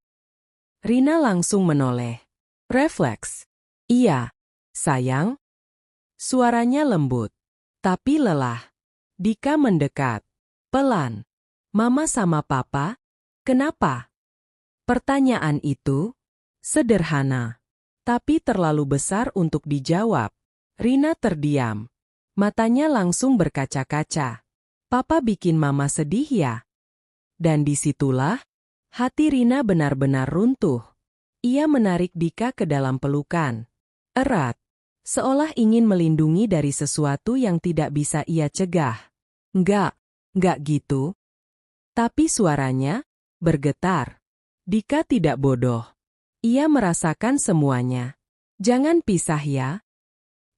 Rina langsung menoleh. Refleks. Iya. Sayang. Suaranya lembut. Tapi lelah. Dika mendekat. Pelan. Mama sama papa? Kenapa? Pertanyaan itu sederhana. Tapi terlalu besar untuk dijawab. Rina terdiam. Matanya langsung berkaca-kaca. Papa bikin mama sedih ya? Dan disitulah hati Rina benar-benar runtuh. Ia menarik Dika ke dalam pelukan. Erat. Seolah ingin melindungi dari sesuatu yang tidak bisa ia cegah. Enggak gitu. Tapi suaranya bergetar. Dika tidak bodoh. Ia merasakan semuanya. Jangan pisah ya.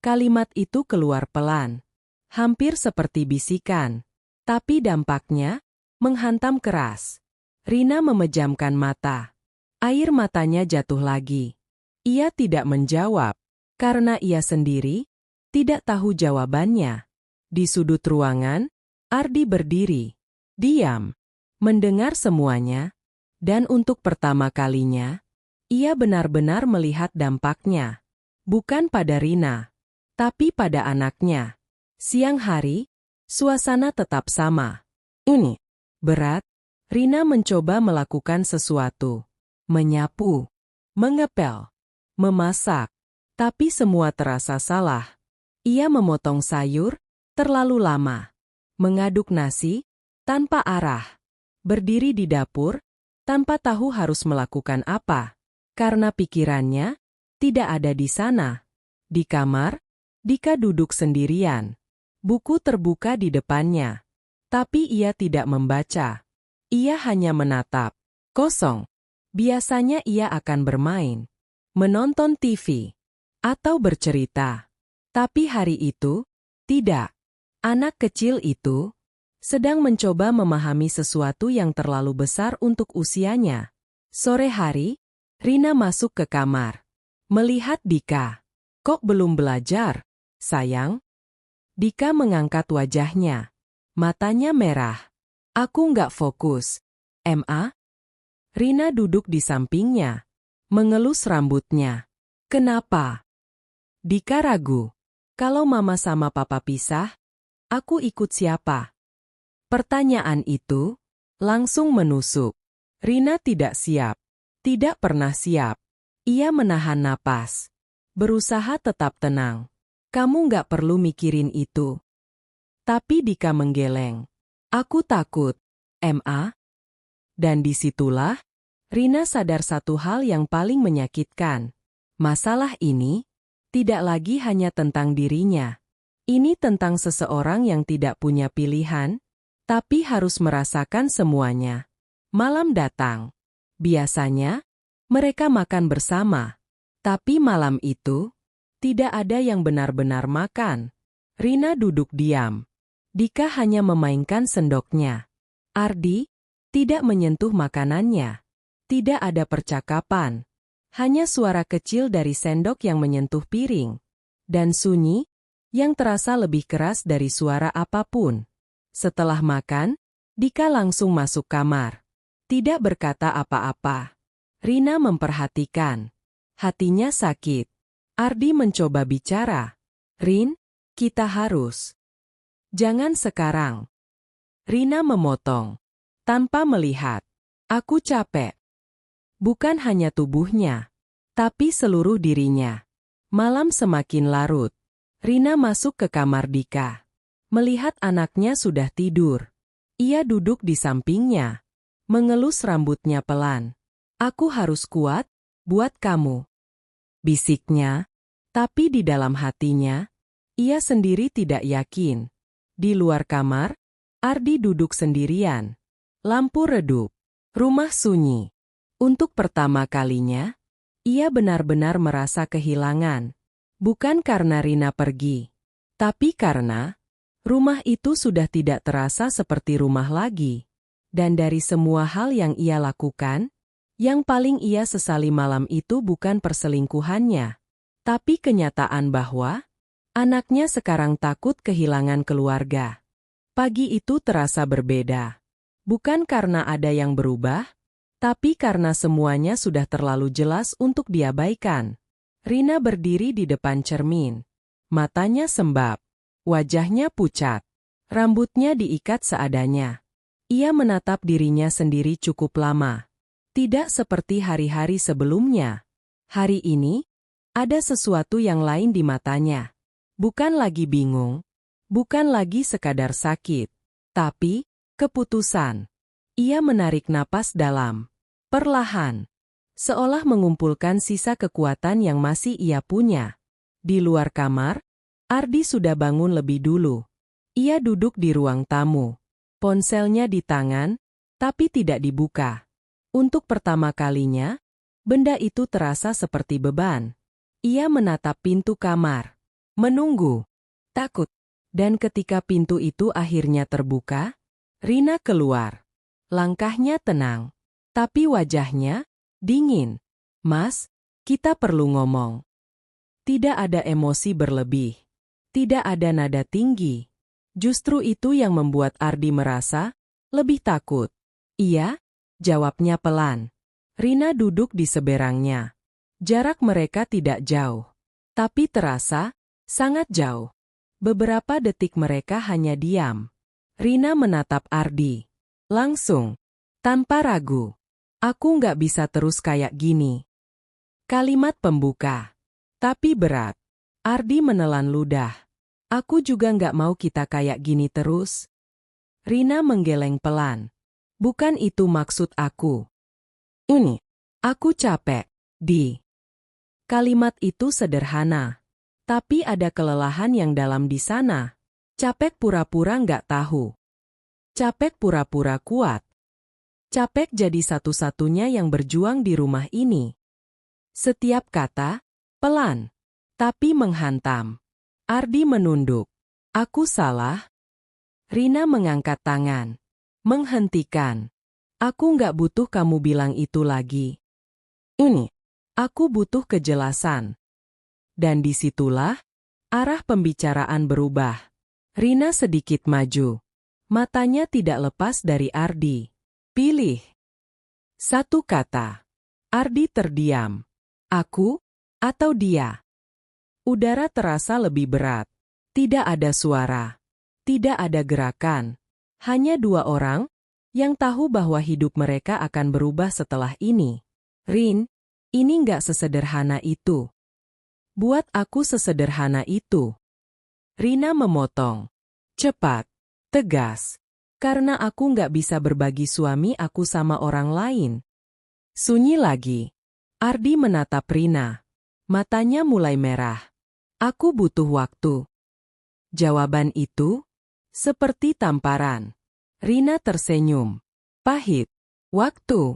Kalimat itu keluar pelan. Hampir seperti bisikan. Tapi dampaknya menghantam keras. Rina memejamkan mata. Air matanya jatuh lagi. Ia tidak menjawab. Karena ia sendiri tidak tahu jawabannya. Di sudut ruangan, Ardi berdiri, diam, mendengar semuanya, dan untuk pertama kalinya, ia benar-benar melihat dampaknya. Bukan pada Rina, tapi pada anaknya. Siang hari, suasana tetap sama. Ini berat. Rina mencoba melakukan sesuatu. Menyapu, mengepel, memasak. Tapi semua terasa salah. Ia memotong sayur terlalu lama. Mengaduk nasi tanpa arah. Berdiri di dapur tanpa tahu harus melakukan apa. Karena pikirannya tidak ada di sana. Di kamar, Dika duduk sendirian. Buku terbuka di depannya. Tapi ia tidak membaca. Ia hanya menatap. Kosong. Biasanya ia akan bermain. Menonton TV. Atau bercerita. Tapi hari itu, tidak. Anak kecil itu sedang mencoba memahami sesuatu yang terlalu besar untuk usianya. Sore hari, Rina masuk ke kamar. Melihat Dika. Kok belum belajar, sayang? Dika mengangkat wajahnya. Matanya merah. Aku nggak fokus. Ma? Rina duduk di sampingnya. Mengelus rambutnya. Kenapa? Dika ragu. Kalau mama sama papa pisah, aku ikut siapa? Pertanyaan itu langsung menusuk. Rina tidak siap. Tidak pernah siap. Ia menahan napas. Berusaha tetap tenang. Kamu nggak perlu mikirin itu. Tapi Dika menggeleng. Aku takut. Ma? Dan disitulah, Rina sadar satu hal yang paling menyakitkan. Masalah ini tidak lagi hanya tentang dirinya. Ini tentang seseorang yang tidak punya pilihan, tapi harus merasakan semuanya. Malam datang. Biasanya, mereka makan bersama. Tapi malam itu, tidak ada yang benar-benar makan. Rina duduk diam. Dika hanya memainkan sendoknya. Ardi tidak menyentuh makanannya. Tidak ada percakapan. Hanya suara kecil dari sendok yang menyentuh piring. Dan sunyi yang terasa lebih keras dari suara apapun. Setelah makan, Dika langsung masuk kamar. Tidak berkata apa-apa. Rina memperhatikan. Hatinya sakit. Ardi mencoba bicara. Rin, kita harus. Jangan sekarang. Rina memotong. Tanpa melihat. Aku capek. Bukan hanya tubuhnya, tapi seluruh dirinya. Malam semakin larut. Rina masuk ke kamar Dika. Melihat anaknya sudah tidur. Ia duduk di sampingnya, mengelus rambutnya pelan. Aku harus kuat, buat kamu, bisiknya. Tapi di dalam hatinya, ia sendiri tidak yakin. Di luar kamar, Ardi duduk sendirian. Lampu redup, rumah sunyi. Untuk pertama kalinya, ia benar-benar merasa kehilangan. Bukan karena Rina pergi, tapi karena rumah itu sudah tidak terasa seperti rumah lagi. Dan dari semua hal yang ia lakukan, yang paling ia sesali malam itu bukan perselingkuhannya, tapi kenyataan bahwa anaknya sekarang takut kehilangan keluarga. Pagi itu terasa berbeda. Bukan karena ada yang berubah, tapi karena semuanya sudah terlalu jelas untuk diabaikan. Rina berdiri di depan cermin. Matanya sembab. Wajahnya pucat. Rambutnya diikat seadanya. Ia menatap dirinya sendiri cukup lama. Tidak seperti hari-hari sebelumnya. Hari ini, ada sesuatu yang lain di matanya. Bukan lagi bingung. Bukan lagi sekadar sakit. Tapi, keputusan. Ia menarik napas dalam. Perlahan. Seolah mengumpulkan sisa kekuatan yang masih ia punya. Di luar kamar, Ardi sudah bangun lebih dulu. Ia duduk di ruang tamu. Ponselnya di tangan, tapi tidak dibuka. Untuk pertama kalinya, benda itu terasa seperti beban. Ia menatap pintu kamar. Menunggu. Takut. Dan ketika pintu itu akhirnya terbuka, Rina keluar. Langkahnya tenang. Tapi wajahnya dingin. Mas, kita perlu ngomong. Tidak ada emosi berlebih. Tidak ada nada tinggi. Justru itu yang membuat Ardi merasa lebih takut. Iya, jawabnya pelan. Rina duduk di seberangnya. Jarak mereka tidak jauh. Tapi terasa sangat jauh. Beberapa detik mereka hanya diam. Rina menatap Ardi. Langsung. Tanpa ragu. Aku nggak bisa terus kayak gini. Kalimat pembuka. Tapi berat. Ardi menelan ludah. Aku juga nggak mau kita kayak gini terus. Rina menggeleng pelan. Bukan itu maksud aku. Ini. Aku capek. Kalimat itu sederhana. Tapi ada kelelahan yang dalam di sana. Capek pura-pura nggak tahu. Capek pura-pura kuat. Capek jadi satu-satunya yang berjuang di rumah ini. Setiap kata, pelan, tapi menghantam. Ardi menunduk. Aku salah? Rina mengangkat tangan. Menghentikan. Aku nggak butuh kamu bilang itu lagi. Ini. Aku butuh kejelasan. Dan disitulah, arah pembicaraan berubah. Rina sedikit maju. Matanya tidak lepas dari Ardi. Pilih. Satu kata. Ardi terdiam. Aku, atau dia? Udara terasa lebih berat. Tidak ada suara. Tidak ada gerakan. Hanya dua orang yang tahu bahwa hidup mereka akan berubah setelah ini. Rin, ini nggak sesederhana itu. Buat aku sesederhana itu. Rina memotong. Cepat. Tegas. Karena aku nggak bisa berbagi suami aku sama orang lain. Sunyi lagi. Ardi menatap Rina. Matanya mulai merah. Aku butuh waktu. Jawaban itu seperti tamparan. Rina tersenyum. Pahit. Waktu.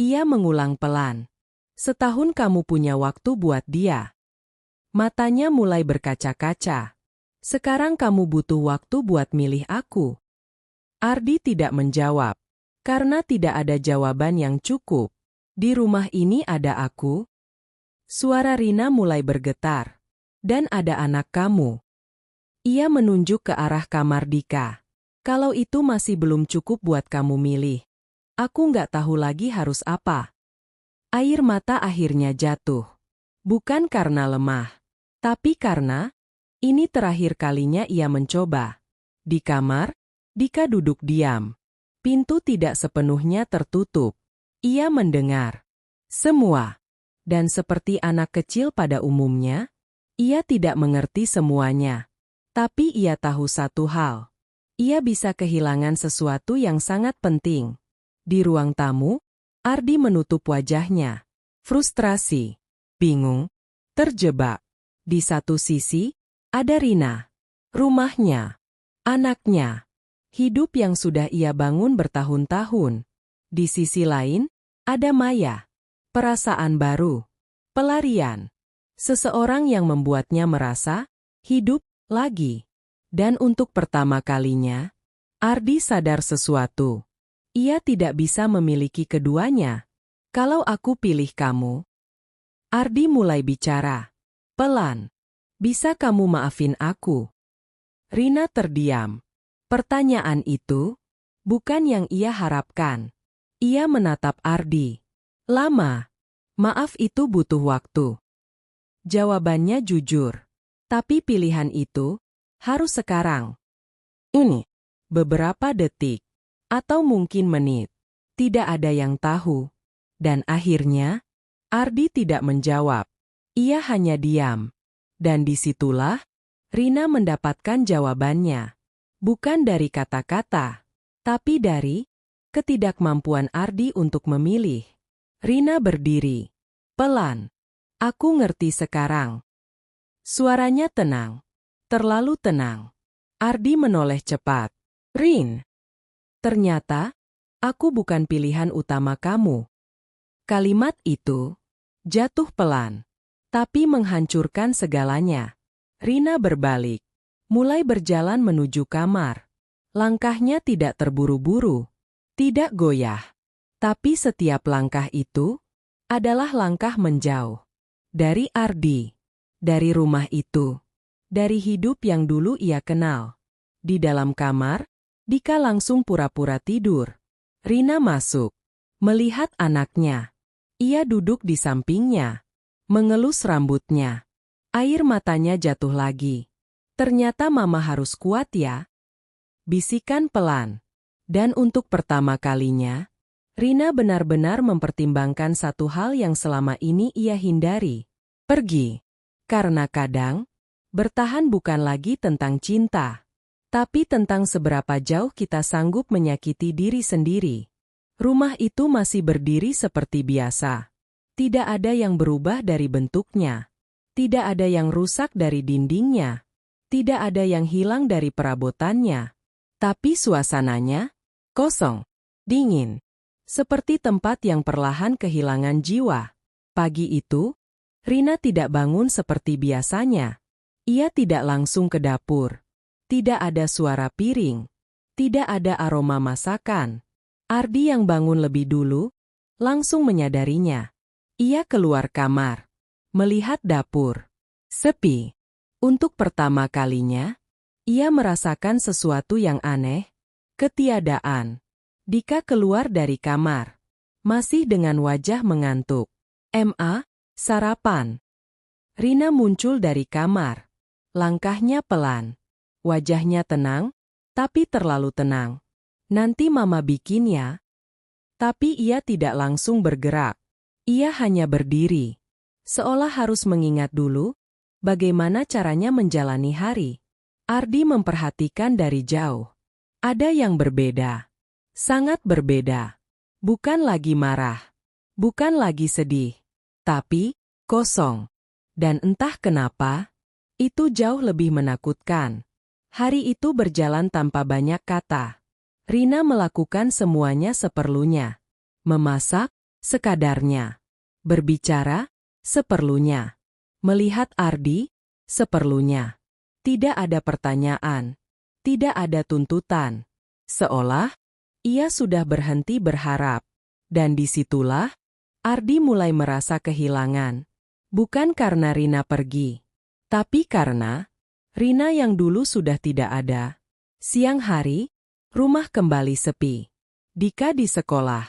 Ia mengulang pelan. Setahun kamu punya waktu buat dia. Matanya mulai berkaca-kaca. Sekarang kamu butuh waktu buat milih aku. Ardi tidak menjawab. Karena tidak ada jawaban yang cukup. Di rumah ini ada aku. Suara Rina mulai bergetar. Dan ada anak kamu. Ia menunjuk ke arah kamar Dika. Kalau itu masih belum cukup buat kamu milih. Aku nggak tahu lagi harus apa. Air mata akhirnya jatuh. Bukan karena lemah. Tapi karena ini terakhir kalinya ia mencoba. Di kamar, Dika duduk diam. Pintu tidak sepenuhnya tertutup. Ia mendengar semua. Dan seperti anak kecil pada umumnya, ia tidak mengerti semuanya. Tapi ia tahu satu hal. Ia bisa kehilangan sesuatu yang sangat penting. Di ruang tamu, Ardi menutup wajahnya. Frustrasi, bingung, terjebak. Di satu sisi, ada Rina. Rumahnya, anaknya, hidup yang sudah ia bangun bertahun-tahun. Di sisi lain, ada Maya. Perasaan baru, pelarian. Seseorang yang membuatnya merasa hidup lagi. Dan untuk pertama kalinya, Ardi sadar sesuatu. Ia tidak bisa memiliki keduanya. Kalau aku pilih kamu. Ardi mulai bicara. Pelan. Bisa kamu maafin aku? Rina terdiam. Pertanyaan itu bukan yang ia harapkan. Ia menatap Ardi. Lama. Maaf itu butuh waktu. Jawabannya jujur. Tapi pilihan itu harus sekarang. Ini. Beberapa detik. Atau mungkin menit. Tidak ada yang tahu. Dan akhirnya, Ardi tidak menjawab. Ia hanya diam. Dan disitulah, Rina mendapatkan jawabannya. Bukan dari kata-kata, tapi dari ketidakmampuan Ardi untuk memilih. Rina berdiri. Pelan. Aku ngerti sekarang. Suaranya tenang. Terlalu tenang. Ardi menoleh cepat. Rin. Ternyata, aku bukan pilihan utama kamu. Kalimat itu jatuh pelan, tapi menghancurkan segalanya. Rina berbalik, mulai berjalan menuju kamar. Langkahnya tidak terburu-buru, tidak goyah. Tapi setiap langkah itu adalah langkah menjauh. Dari Ardi, dari rumah itu, dari hidup yang dulu ia kenal. Di dalam kamar, Dika langsung pura-pura tidur. Rina masuk, melihat anaknya. Ia duduk di sampingnya, mengelus rambutnya. Air matanya jatuh lagi. Ternyata mama harus kuat ya. Bisikan pelan. Dan untuk pertama kalinya, Rina benar-benar mempertimbangkan satu hal yang selama ini ia hindari. Pergi. Karena kadang, bertahan bukan lagi tentang cinta, tapi tentang seberapa jauh kita sanggup menyakiti diri sendiri. Rumah itu masih berdiri seperti biasa. Tidak ada yang berubah dari bentuknya. Tidak ada yang rusak dari dindingnya. Tidak ada yang hilang dari perabotannya. Tapi suasananya kosong, dingin. Seperti tempat yang perlahan kehilangan jiwa. Pagi itu, Rina tidak bangun seperti biasanya. Ia tidak langsung ke dapur. Tidak ada suara piring. Tidak ada aroma masakan. Ardi yang bangun lebih dulu, langsung menyadarinya. Ia keluar kamar, melihat dapur. Sepi. Untuk pertama kalinya, ia merasakan sesuatu yang aneh, ketiadaan. Dika keluar dari kamar, masih dengan wajah mengantuk. Sarapan. Rina muncul dari kamar. Langkahnya pelan. Wajahnya tenang, tapi terlalu tenang. Nanti mama bikin ya. Tapi ia tidak langsung bergerak. Ia hanya berdiri. Seolah harus mengingat dulu bagaimana caranya menjalani hari. Ardi memperhatikan dari jauh. Ada yang berbeda. Sangat berbeda. Bukan lagi marah. Bukan lagi sedih. Tapi kosong. Dan entah kenapa, itu jauh lebih menakutkan. Hari itu berjalan tanpa banyak kata. Rina melakukan semuanya seperlunya. Memasak, sekadarnya. Berbicara, seperlunya. Melihat Ardi, seperlunya. Tidak ada pertanyaan. Tidak ada tuntutan. Seolah, ia sudah berhenti berharap. Dan disitulah, Ardi mulai merasa kehilangan. Bukan karena Rina pergi. Tapi karena Rina yang dulu sudah tidak ada. Siang hari, rumah kembali sepi. Dika di sekolah.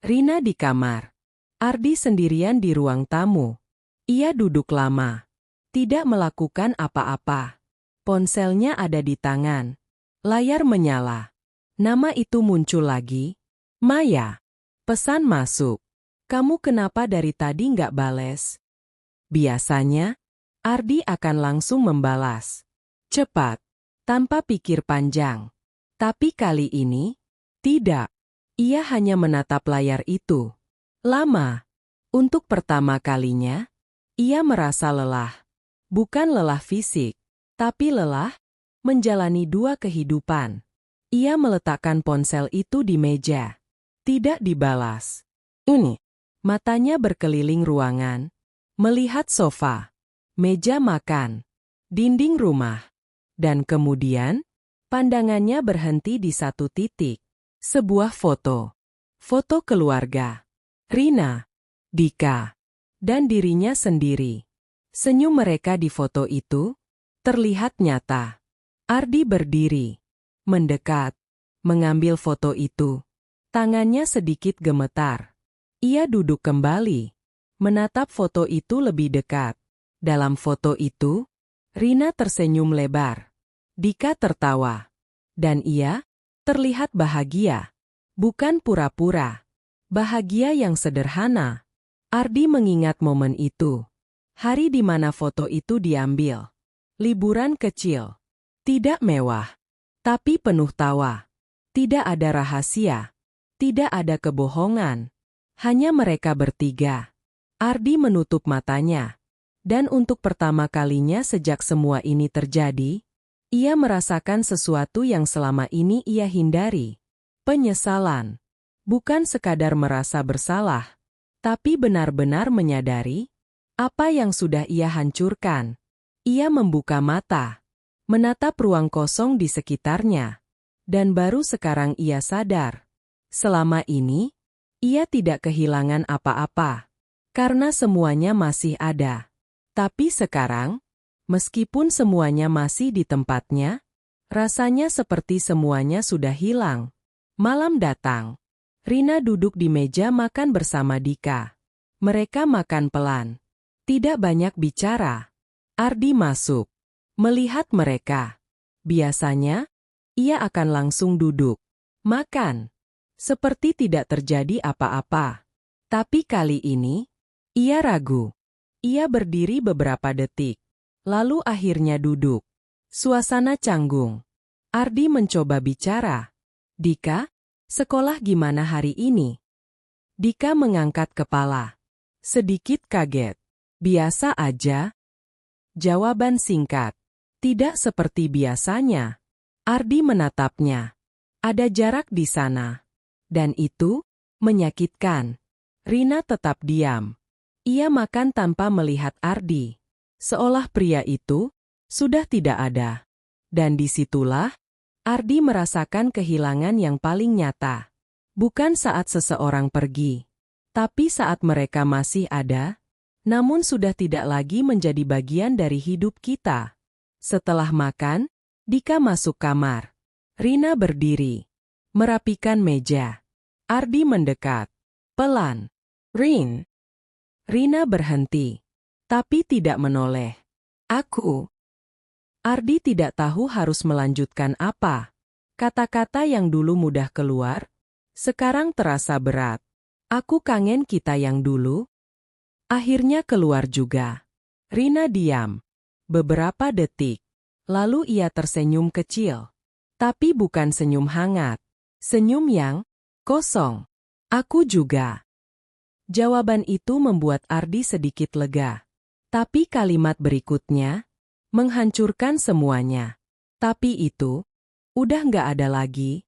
Rina di kamar. Ardi sendirian di ruang tamu. Ia duduk lama. Tidak melakukan apa-apa. Ponselnya ada di tangan. Layar menyala. Nama itu muncul lagi. Maya. Pesan masuk. Kamu kenapa dari tadi nggak bales? Biasanya, Ardi akan langsung membalas. Cepat. Tanpa pikir panjang. Tapi kali ini, tidak. Ia hanya menatap layar itu. Lama. Untuk pertama kalinya, ia merasa lelah. Bukan lelah fisik, tapi lelah menjalani dua kehidupan. Ia meletakkan ponsel itu di meja. Tidak dibalas. Ini. Matanya berkeliling ruangan, melihat sofa, meja makan, dinding rumah. Dan kemudian, pandangannya berhenti di satu titik. Sebuah foto. Foto keluarga. Rina, Dika, dan dirinya sendiri. Senyum mereka di foto itu terlihat nyata. Ardi berdiri, mendekat, mengambil foto itu. Tangannya sedikit gemetar. Ia duduk kembali, menatap foto itu lebih dekat. Dalam foto itu, Rina tersenyum lebar. Dika tertawa. Dan ia terlihat bahagia. Bukan pura-pura. Bahagia yang sederhana. Ardi mengingat momen itu. Hari di mana foto itu diambil. Liburan kecil. Tidak mewah. Tapi penuh tawa. Tidak ada rahasia. Tidak ada kebohongan. Hanya mereka bertiga. Ardi menutup matanya. Dan untuk pertama kalinya sejak semua ini terjadi, ia merasakan sesuatu yang selama ini ia hindari. Penyesalan. Bukan sekadar merasa bersalah, tapi benar-benar menyadari apa yang sudah ia hancurkan. Ia membuka mata, menatap ruang kosong di sekitarnya. Dan baru sekarang ia sadar. Selama ini, ia tidak kehilangan apa-apa. Karena semuanya masih ada. Tapi sekarang, meskipun semuanya masih di tempatnya, rasanya seperti semuanya sudah hilang. Malam datang. Rina duduk di meja makan bersama Dika. Mereka makan pelan. Tidak banyak bicara. Ardi masuk. Melihat mereka. Biasanya, ia akan langsung duduk. Makan. Seperti tidak terjadi apa-apa. Tapi kali ini, ia ragu. Ia berdiri beberapa detik. Lalu akhirnya duduk. Suasana canggung. Ardi mencoba bicara. Dika, sekolah gimana hari ini? Dika mengangkat kepala. Sedikit kaget. Biasa aja. Jawaban singkat. Tidak seperti biasanya. Ardi menatapnya. Ada jarak di sana. Dan itu menyakitkan. Rina tetap diam. Ia makan tanpa melihat Ardi. Seolah pria itu sudah tidak ada. Dan disitulah Ardi merasakan kehilangan yang paling nyata. Bukan saat seseorang pergi, tapi saat mereka masih ada, namun sudah tidak lagi menjadi bagian dari hidup kita. Setelah makan, Dika masuk kamar. Rina berdiri, merapikan meja. Ardi mendekat. Pelan. Rina berhenti. Tapi tidak menoleh. Aku. Ardi tidak tahu harus melanjutkan apa. Kata-kata yang dulu mudah keluar, sekarang terasa berat. Aku kangen kita yang dulu. Akhirnya keluar juga. Rina diam. Beberapa detik. Lalu ia tersenyum kecil. Tapi bukan senyum hangat. Senyum yang kosong. Aku juga. Jawaban itu membuat Ardi sedikit lega. Tapi kalimat berikutnya menghancurkan semuanya. Tapi itu udah nggak ada lagi.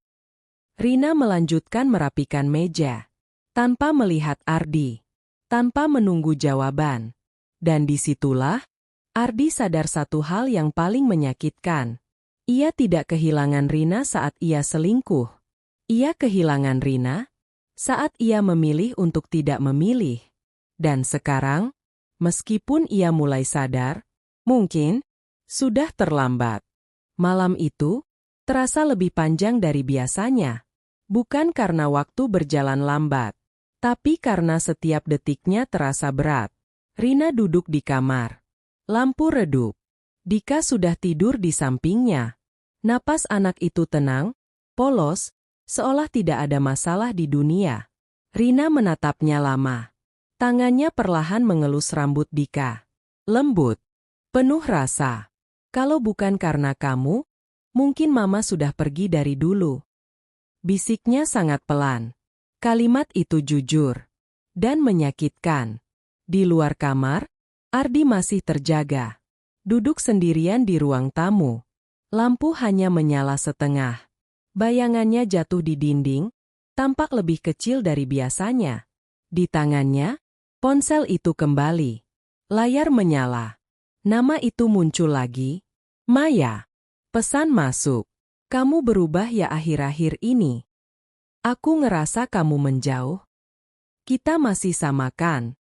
Rina melanjutkan merapikan meja. Tanpa melihat Ardi. Tanpa menunggu jawaban. Dan disitulah Ardi sadar satu hal yang paling menyakitkan. Ia tidak kehilangan Rina saat ia selingkuh. Ia kehilangan Rina saat ia memilih untuk tidak memilih. Dan sekarang, meskipun ia mulai sadar, mungkin sudah terlambat. Malam itu terasa lebih panjang dari biasanya. Bukan karena waktu berjalan lambat, tapi karena setiap detiknya terasa berat. Rina duduk di kamar. Lampu redup. Dika sudah tidur di sampingnya. Napas anak itu tenang, polos, seolah tidak ada masalah di dunia. Rina menatapnya lama. Tangannya perlahan mengelus rambut Dika. Lembut, penuh rasa. Kalau bukan karena kamu, Mungkin Mama sudah pergi dari dulu. Bisiknya sangat pelan. Kalimat itu jujur dan menyakitkan. Di luar kamar, Ardi masih terjaga. Duduk sendirian di ruang tamu. Lampu hanya menyala setengah. Bayangannya jatuh di dinding, tampak lebih kecil dari biasanya. Di tangannya, ponsel itu kembali. Layar menyala. Nama itu muncul lagi. Maya. Pesan masuk. Kamu berubah ya akhir-akhir ini. Aku ngerasa kamu menjauh. Kita masih sama kan?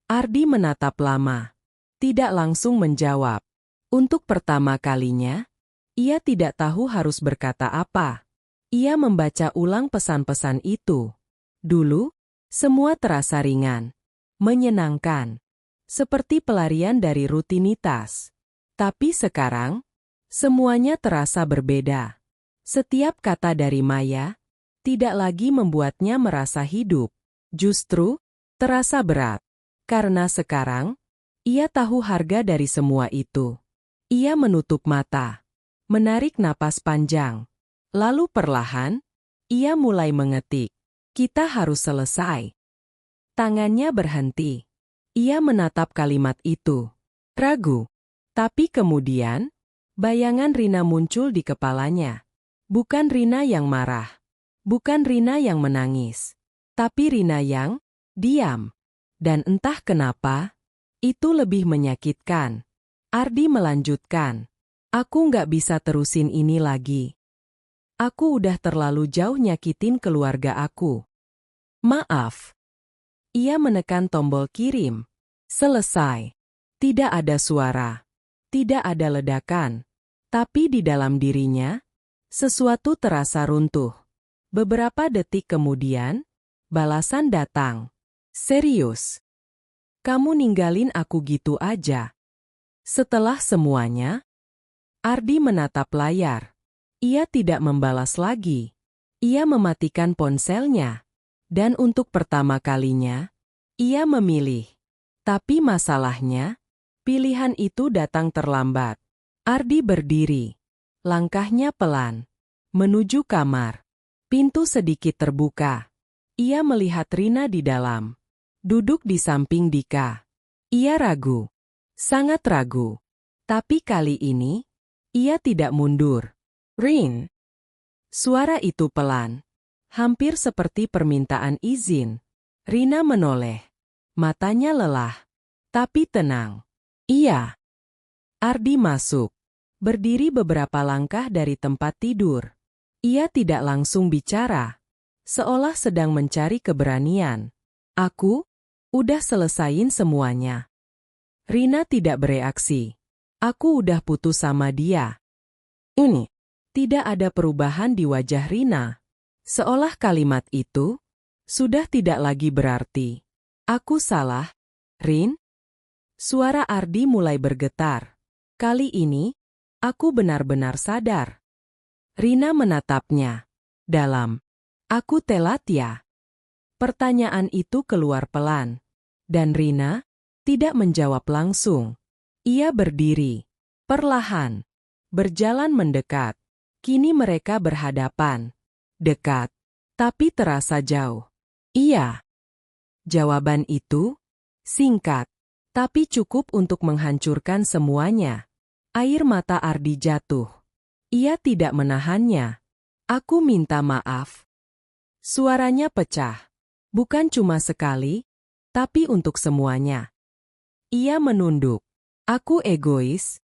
Ardi menatap lama. Tidak langsung menjawab. Untuk pertama kalinya, ia tidak tahu harus berkata apa. Ia membaca ulang pesan-pesan itu. Dulu, semua terasa ringan, menyenangkan, seperti pelarian dari rutinitas. Tapi sekarang, semuanya terasa berbeda. Setiap kata dari Maya tidak lagi membuatnya merasa hidup. Justru, terasa berat. Karena sekarang, ia tahu harga dari semua itu. Ia menutup mata, menarik napas panjang. Lalu perlahan, ia mulai mengetik. Kita harus selesai. Tangannya berhenti. Ia menatap kalimat itu. Ragu. Tapi kemudian, bayangan Rina muncul di kepalanya. Bukan Rina yang marah. Bukan Rina yang menangis. Tapi Rina yang diam. Dan entah kenapa, itu lebih menyakitkan. Ardi melanjutkan. Aku nggak bisa terusin ini lagi. Aku udah terlalu jauh nyakitin keluarga aku. Maaf. Ia menekan tombol kirim. Selesai. Tidak ada suara. Tidak ada ledakan. Tapi di dalam dirinya, sesuatu terasa runtuh. Beberapa detik kemudian, balasan datang. Serius. Kamu ninggalin aku gitu aja. Setelah semuanya, Ardi menatap layar. Ia tidak membalas lagi. Ia mematikan ponselnya. Dan untuk pertama kalinya, ia memilih. Tapi masalahnya, pilihan itu datang terlambat. Ardi berdiri. Langkahnya pelan. Menuju kamar. Pintu sedikit terbuka. Ia melihat Rina di dalam. Duduk di samping Dika. Ia ragu. Sangat ragu. Tapi kali ini, ia tidak mundur. Rin. Suara itu pelan. Hampir seperti permintaan izin. Rina menoleh. Matanya lelah. Tapi tenang. Iya. Ardi masuk. Berdiri beberapa langkah dari tempat tidur. Ia tidak langsung bicara. Seolah sedang mencari keberanian. Aku udah selesain semuanya. Rina tidak bereaksi. Aku udah putus sama dia. Ini. Tidak ada perubahan di wajah Rina. Seolah kalimat itu sudah tidak lagi berarti. Aku salah, Rin? Suara Ardi mulai bergetar. Kali ini, aku benar-benar sadar. Rina menatapnya. Dalam. Aku telat ya? Pertanyaan itu keluar pelan. Dan Rina tidak menjawab langsung. Ia berdiri. Perlahan. Berjalan mendekat. Kini mereka berhadapan. Dekat. Tapi terasa jauh. Iya. Jawaban itu singkat. Tapi cukup untuk menghancurkan semuanya. Air mata Ardi jatuh. Ia tidak menahannya. Aku minta maaf. Suaranya pecah. Bukan cuma sekali, tapi untuk semuanya. Ia menunduk. Aku egois.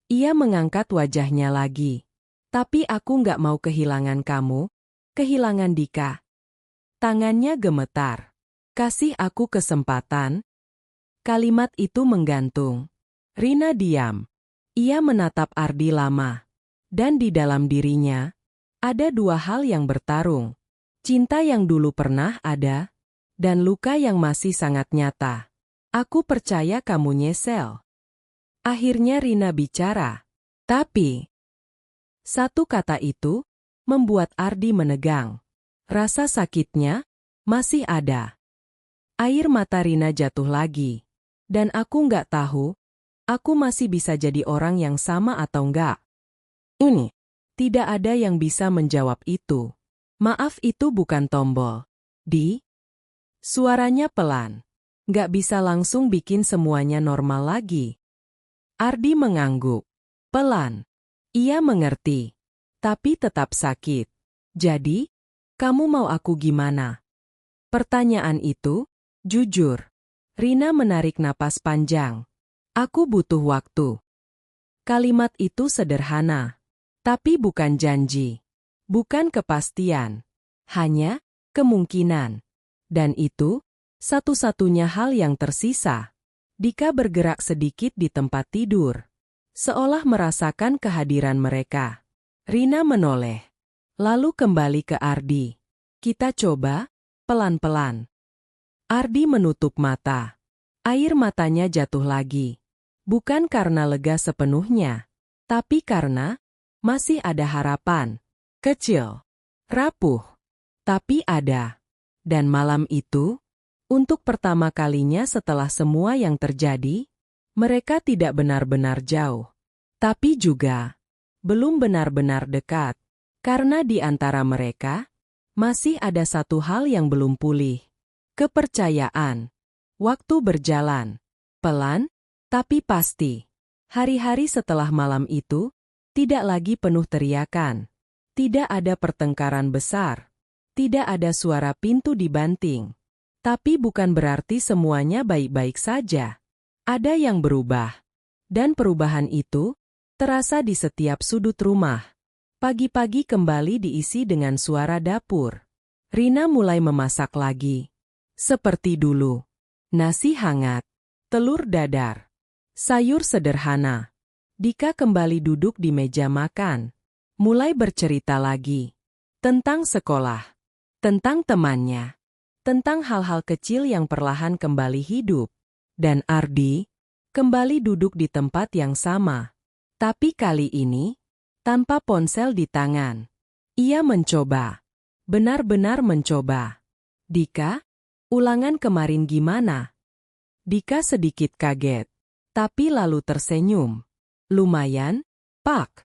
Ia mengangkat wajahnya lagi. Tapi aku nggak mau kehilangan kamu, kehilangan Dika. Tangannya gemetar. Kasih aku kesempatan. Kalimat itu menggantung. Rina diam. Ia menatap Ardi lama. Dan di dalam dirinya, ada dua hal yang bertarung. Cinta yang dulu pernah ada, dan luka yang masih sangat nyata. Aku percaya kamu nyesel. Akhirnya Rina bicara. Tapi satu kata itu membuat Ardi menegang. Rasa sakitnya masih ada. Air mata Rina jatuh lagi. Dan aku nggak tahu, aku masih bisa jadi orang yang sama atau enggak. Ini. Tidak ada yang bisa menjawab itu. Maaf, itu bukan tombol. Suaranya pelan. Nggak bisa langsung bikin semuanya normal lagi. Ardi mengangguk. Pelan. Ia mengerti. Tapi tetap sakit. Jadi, kamu mau aku gimana? Pertanyaan itu, jujur. Rina menarik napas panjang. Aku butuh waktu. Kalimat itu sederhana. Tapi bukan janji. Bukan kepastian. Hanya kemungkinan. Dan itu, satu-satunya hal yang tersisa. Dika bergerak sedikit di tempat tidur. Seolah merasakan kehadiran mereka. Rina menoleh. Lalu kembali ke Ardi. Kita coba, pelan-pelan. Ardi menutup mata. Air matanya jatuh lagi. Bukan karena lega sepenuhnya. Tapi karena masih ada harapan. Kecil. Rapuh. Tapi ada. Dan malam itu, untuk pertama kalinya setelah semua yang terjadi, mereka tidak benar-benar jauh. Tapi juga belum benar-benar dekat. Karena di antara mereka, masih ada satu hal yang belum pulih. Kepercayaan. Waktu berjalan. Pelan, tapi pasti. Hari-hari setelah malam itu, tidak lagi penuh teriakan. Tidak ada pertengkaran besar. Tidak ada suara pintu dibanting. Tapi bukan berarti semuanya baik-baik saja. Ada yang berubah. Dan perubahan itu terasa di setiap sudut rumah. Pagi-pagi kembali diisi dengan suara dapur. Rina mulai memasak lagi. Seperti dulu. Nasi hangat, telur dadar, sayur sederhana. Dika kembali duduk di meja makan. Mulai bercerita lagi. Tentang sekolah. Tentang temannya. Tentang hal-hal kecil yang perlahan kembali hidup. Dan Ardi kembali duduk di tempat yang sama. Tapi kali ini, tanpa ponsel di tangan. Ia mencoba. Benar-benar mencoba. Dika, ulangan kemarin gimana? Dika sedikit kaget. Tapi lalu tersenyum. Lumayan, Pak.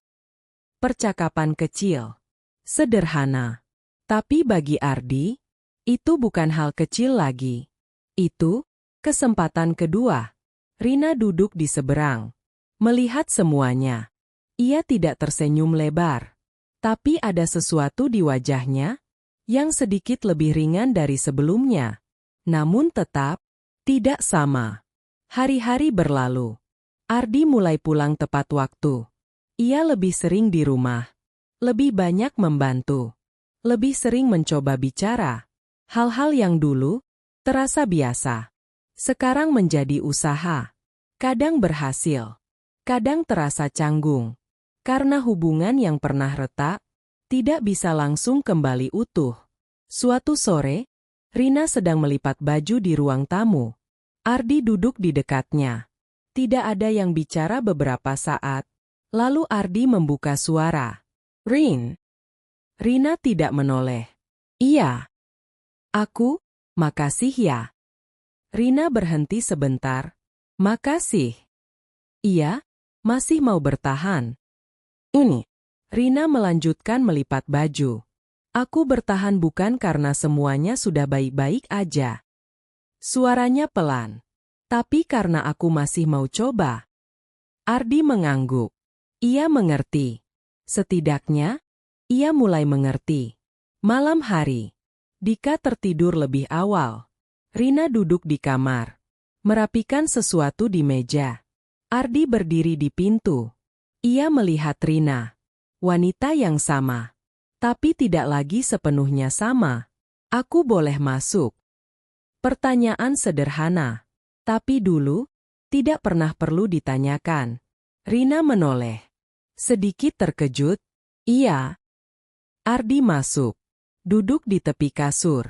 Percakapan kecil. Sederhana. Tapi bagi Ardi, itu bukan hal kecil lagi. Itu kesempatan kedua. Rina duduk di seberang. Melihat semuanya. Ia tidak tersenyum lebar. Tapi ada sesuatu di wajahnya yang sedikit lebih ringan dari sebelumnya. Namun tetap tidak sama. Hari-hari berlalu. Ardi mulai pulang tepat waktu. Ia lebih sering di rumah. Lebih banyak membantu. Lebih sering mencoba bicara. Hal-hal yang dulu terasa biasa. Sekarang menjadi usaha. Kadang berhasil. Kadang terasa canggung. Karena hubungan yang pernah retak tidak bisa langsung kembali utuh. Suatu sore, Rina sedang melipat baju di ruang tamu. Ardi duduk di dekatnya. Tidak ada yang bicara beberapa saat. Lalu Ardi membuka suara. Rin. Rina tidak menoleh. Iya. Aku, makasih ya. Rina berhenti sebentar. Makasih. Iya, masih mau bertahan. Ini. Rina melanjutkan melipat baju. Aku bertahan bukan karena semuanya sudah baik-baik aja. Suaranya pelan. Tapi karena aku masih mau coba. Ardi mengangguk. Ia mengerti. Setidaknya, ia mulai mengerti. Malam hari. Dika tertidur lebih awal. Rina duduk di kamar. Merapikan sesuatu di meja. Ardi berdiri di pintu. Ia melihat Rina. Wanita yang sama. Tapi tidak lagi sepenuhnya sama. Aku boleh masuk? Pertanyaan sederhana. Tapi dulu, tidak pernah perlu ditanyakan. Rina menoleh. Sedikit terkejut. Iya. Ardi masuk. Duduk di tepi kasur.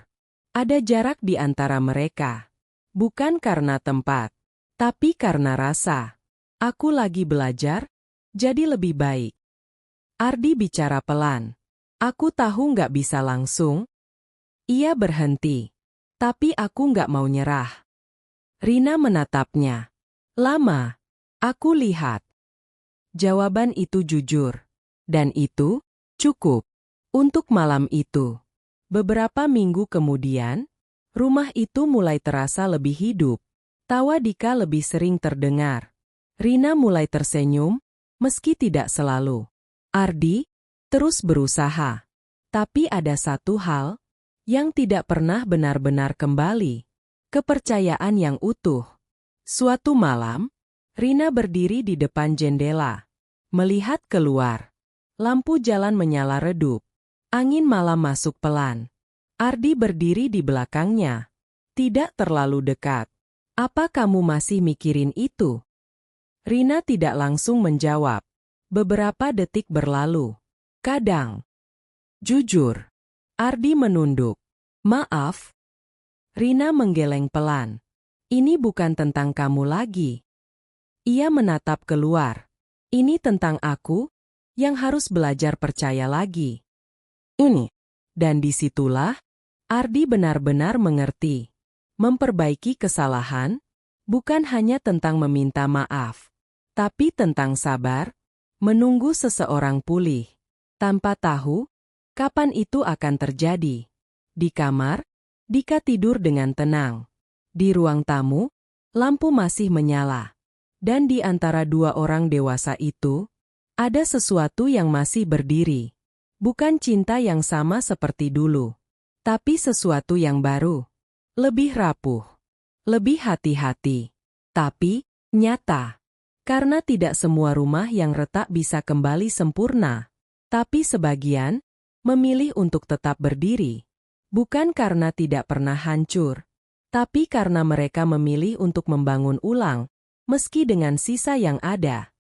Ada jarak di antara mereka. Bukan karena tempat. Tapi karena rasa. Aku lagi belajar, jadi lebih baik. Ardi bicara pelan. Aku tahu nggak bisa langsung. Ia berhenti. Tapi aku nggak mau nyerah. Rina menatapnya. Lama. Aku lihat. Jawaban itu jujur. Dan itu Cukup. Untuk malam itu. Beberapa minggu kemudian, rumah itu mulai terasa lebih hidup. Tawa Dika lebih sering terdengar. Rina mulai tersenyum, meski tidak selalu. Ardi terus berusaha. Tapi ada satu hal yang tidak pernah benar-benar kembali. Kepercayaan yang utuh. Suatu malam, Rina berdiri di depan jendela, melihat keluar. Lampu jalan menyala redup. Angin malam masuk pelan. Ardi berdiri di belakangnya. Tidak terlalu dekat. Apa kamu masih mikirin itu? Rina tidak langsung menjawab. Beberapa detik berlalu. Kadang. Jujur. Ardi menunduk. Maaf. Rina menggeleng pelan. Ini bukan tentang kamu lagi. Ia menatap keluar. Ini tentang aku, yang harus belajar percaya lagi. Ini. Dan disitulah, Ardi benar-benar mengerti. Memperbaiki kesalahan, bukan hanya tentang meminta maaf, tapi tentang sabar, menunggu seseorang pulih, tanpa tahu kapan itu akan terjadi. Di kamar, Dika tidur dengan tenang. Di ruang tamu, lampu masih menyala. Dan di antara dua orang dewasa itu, ada sesuatu yang masih berdiri. Bukan cinta yang sama seperti dulu, tapi sesuatu yang baru. Lebih rapuh, lebih hati-hati, tapi nyata. Karena tidak semua rumah yang retak bisa kembali sempurna, tapi sebagian memilih untuk tetap berdiri. Bukan karena tidak pernah hancur, tapi karena mereka memilih untuk membangun ulang, meski dengan sisa yang ada.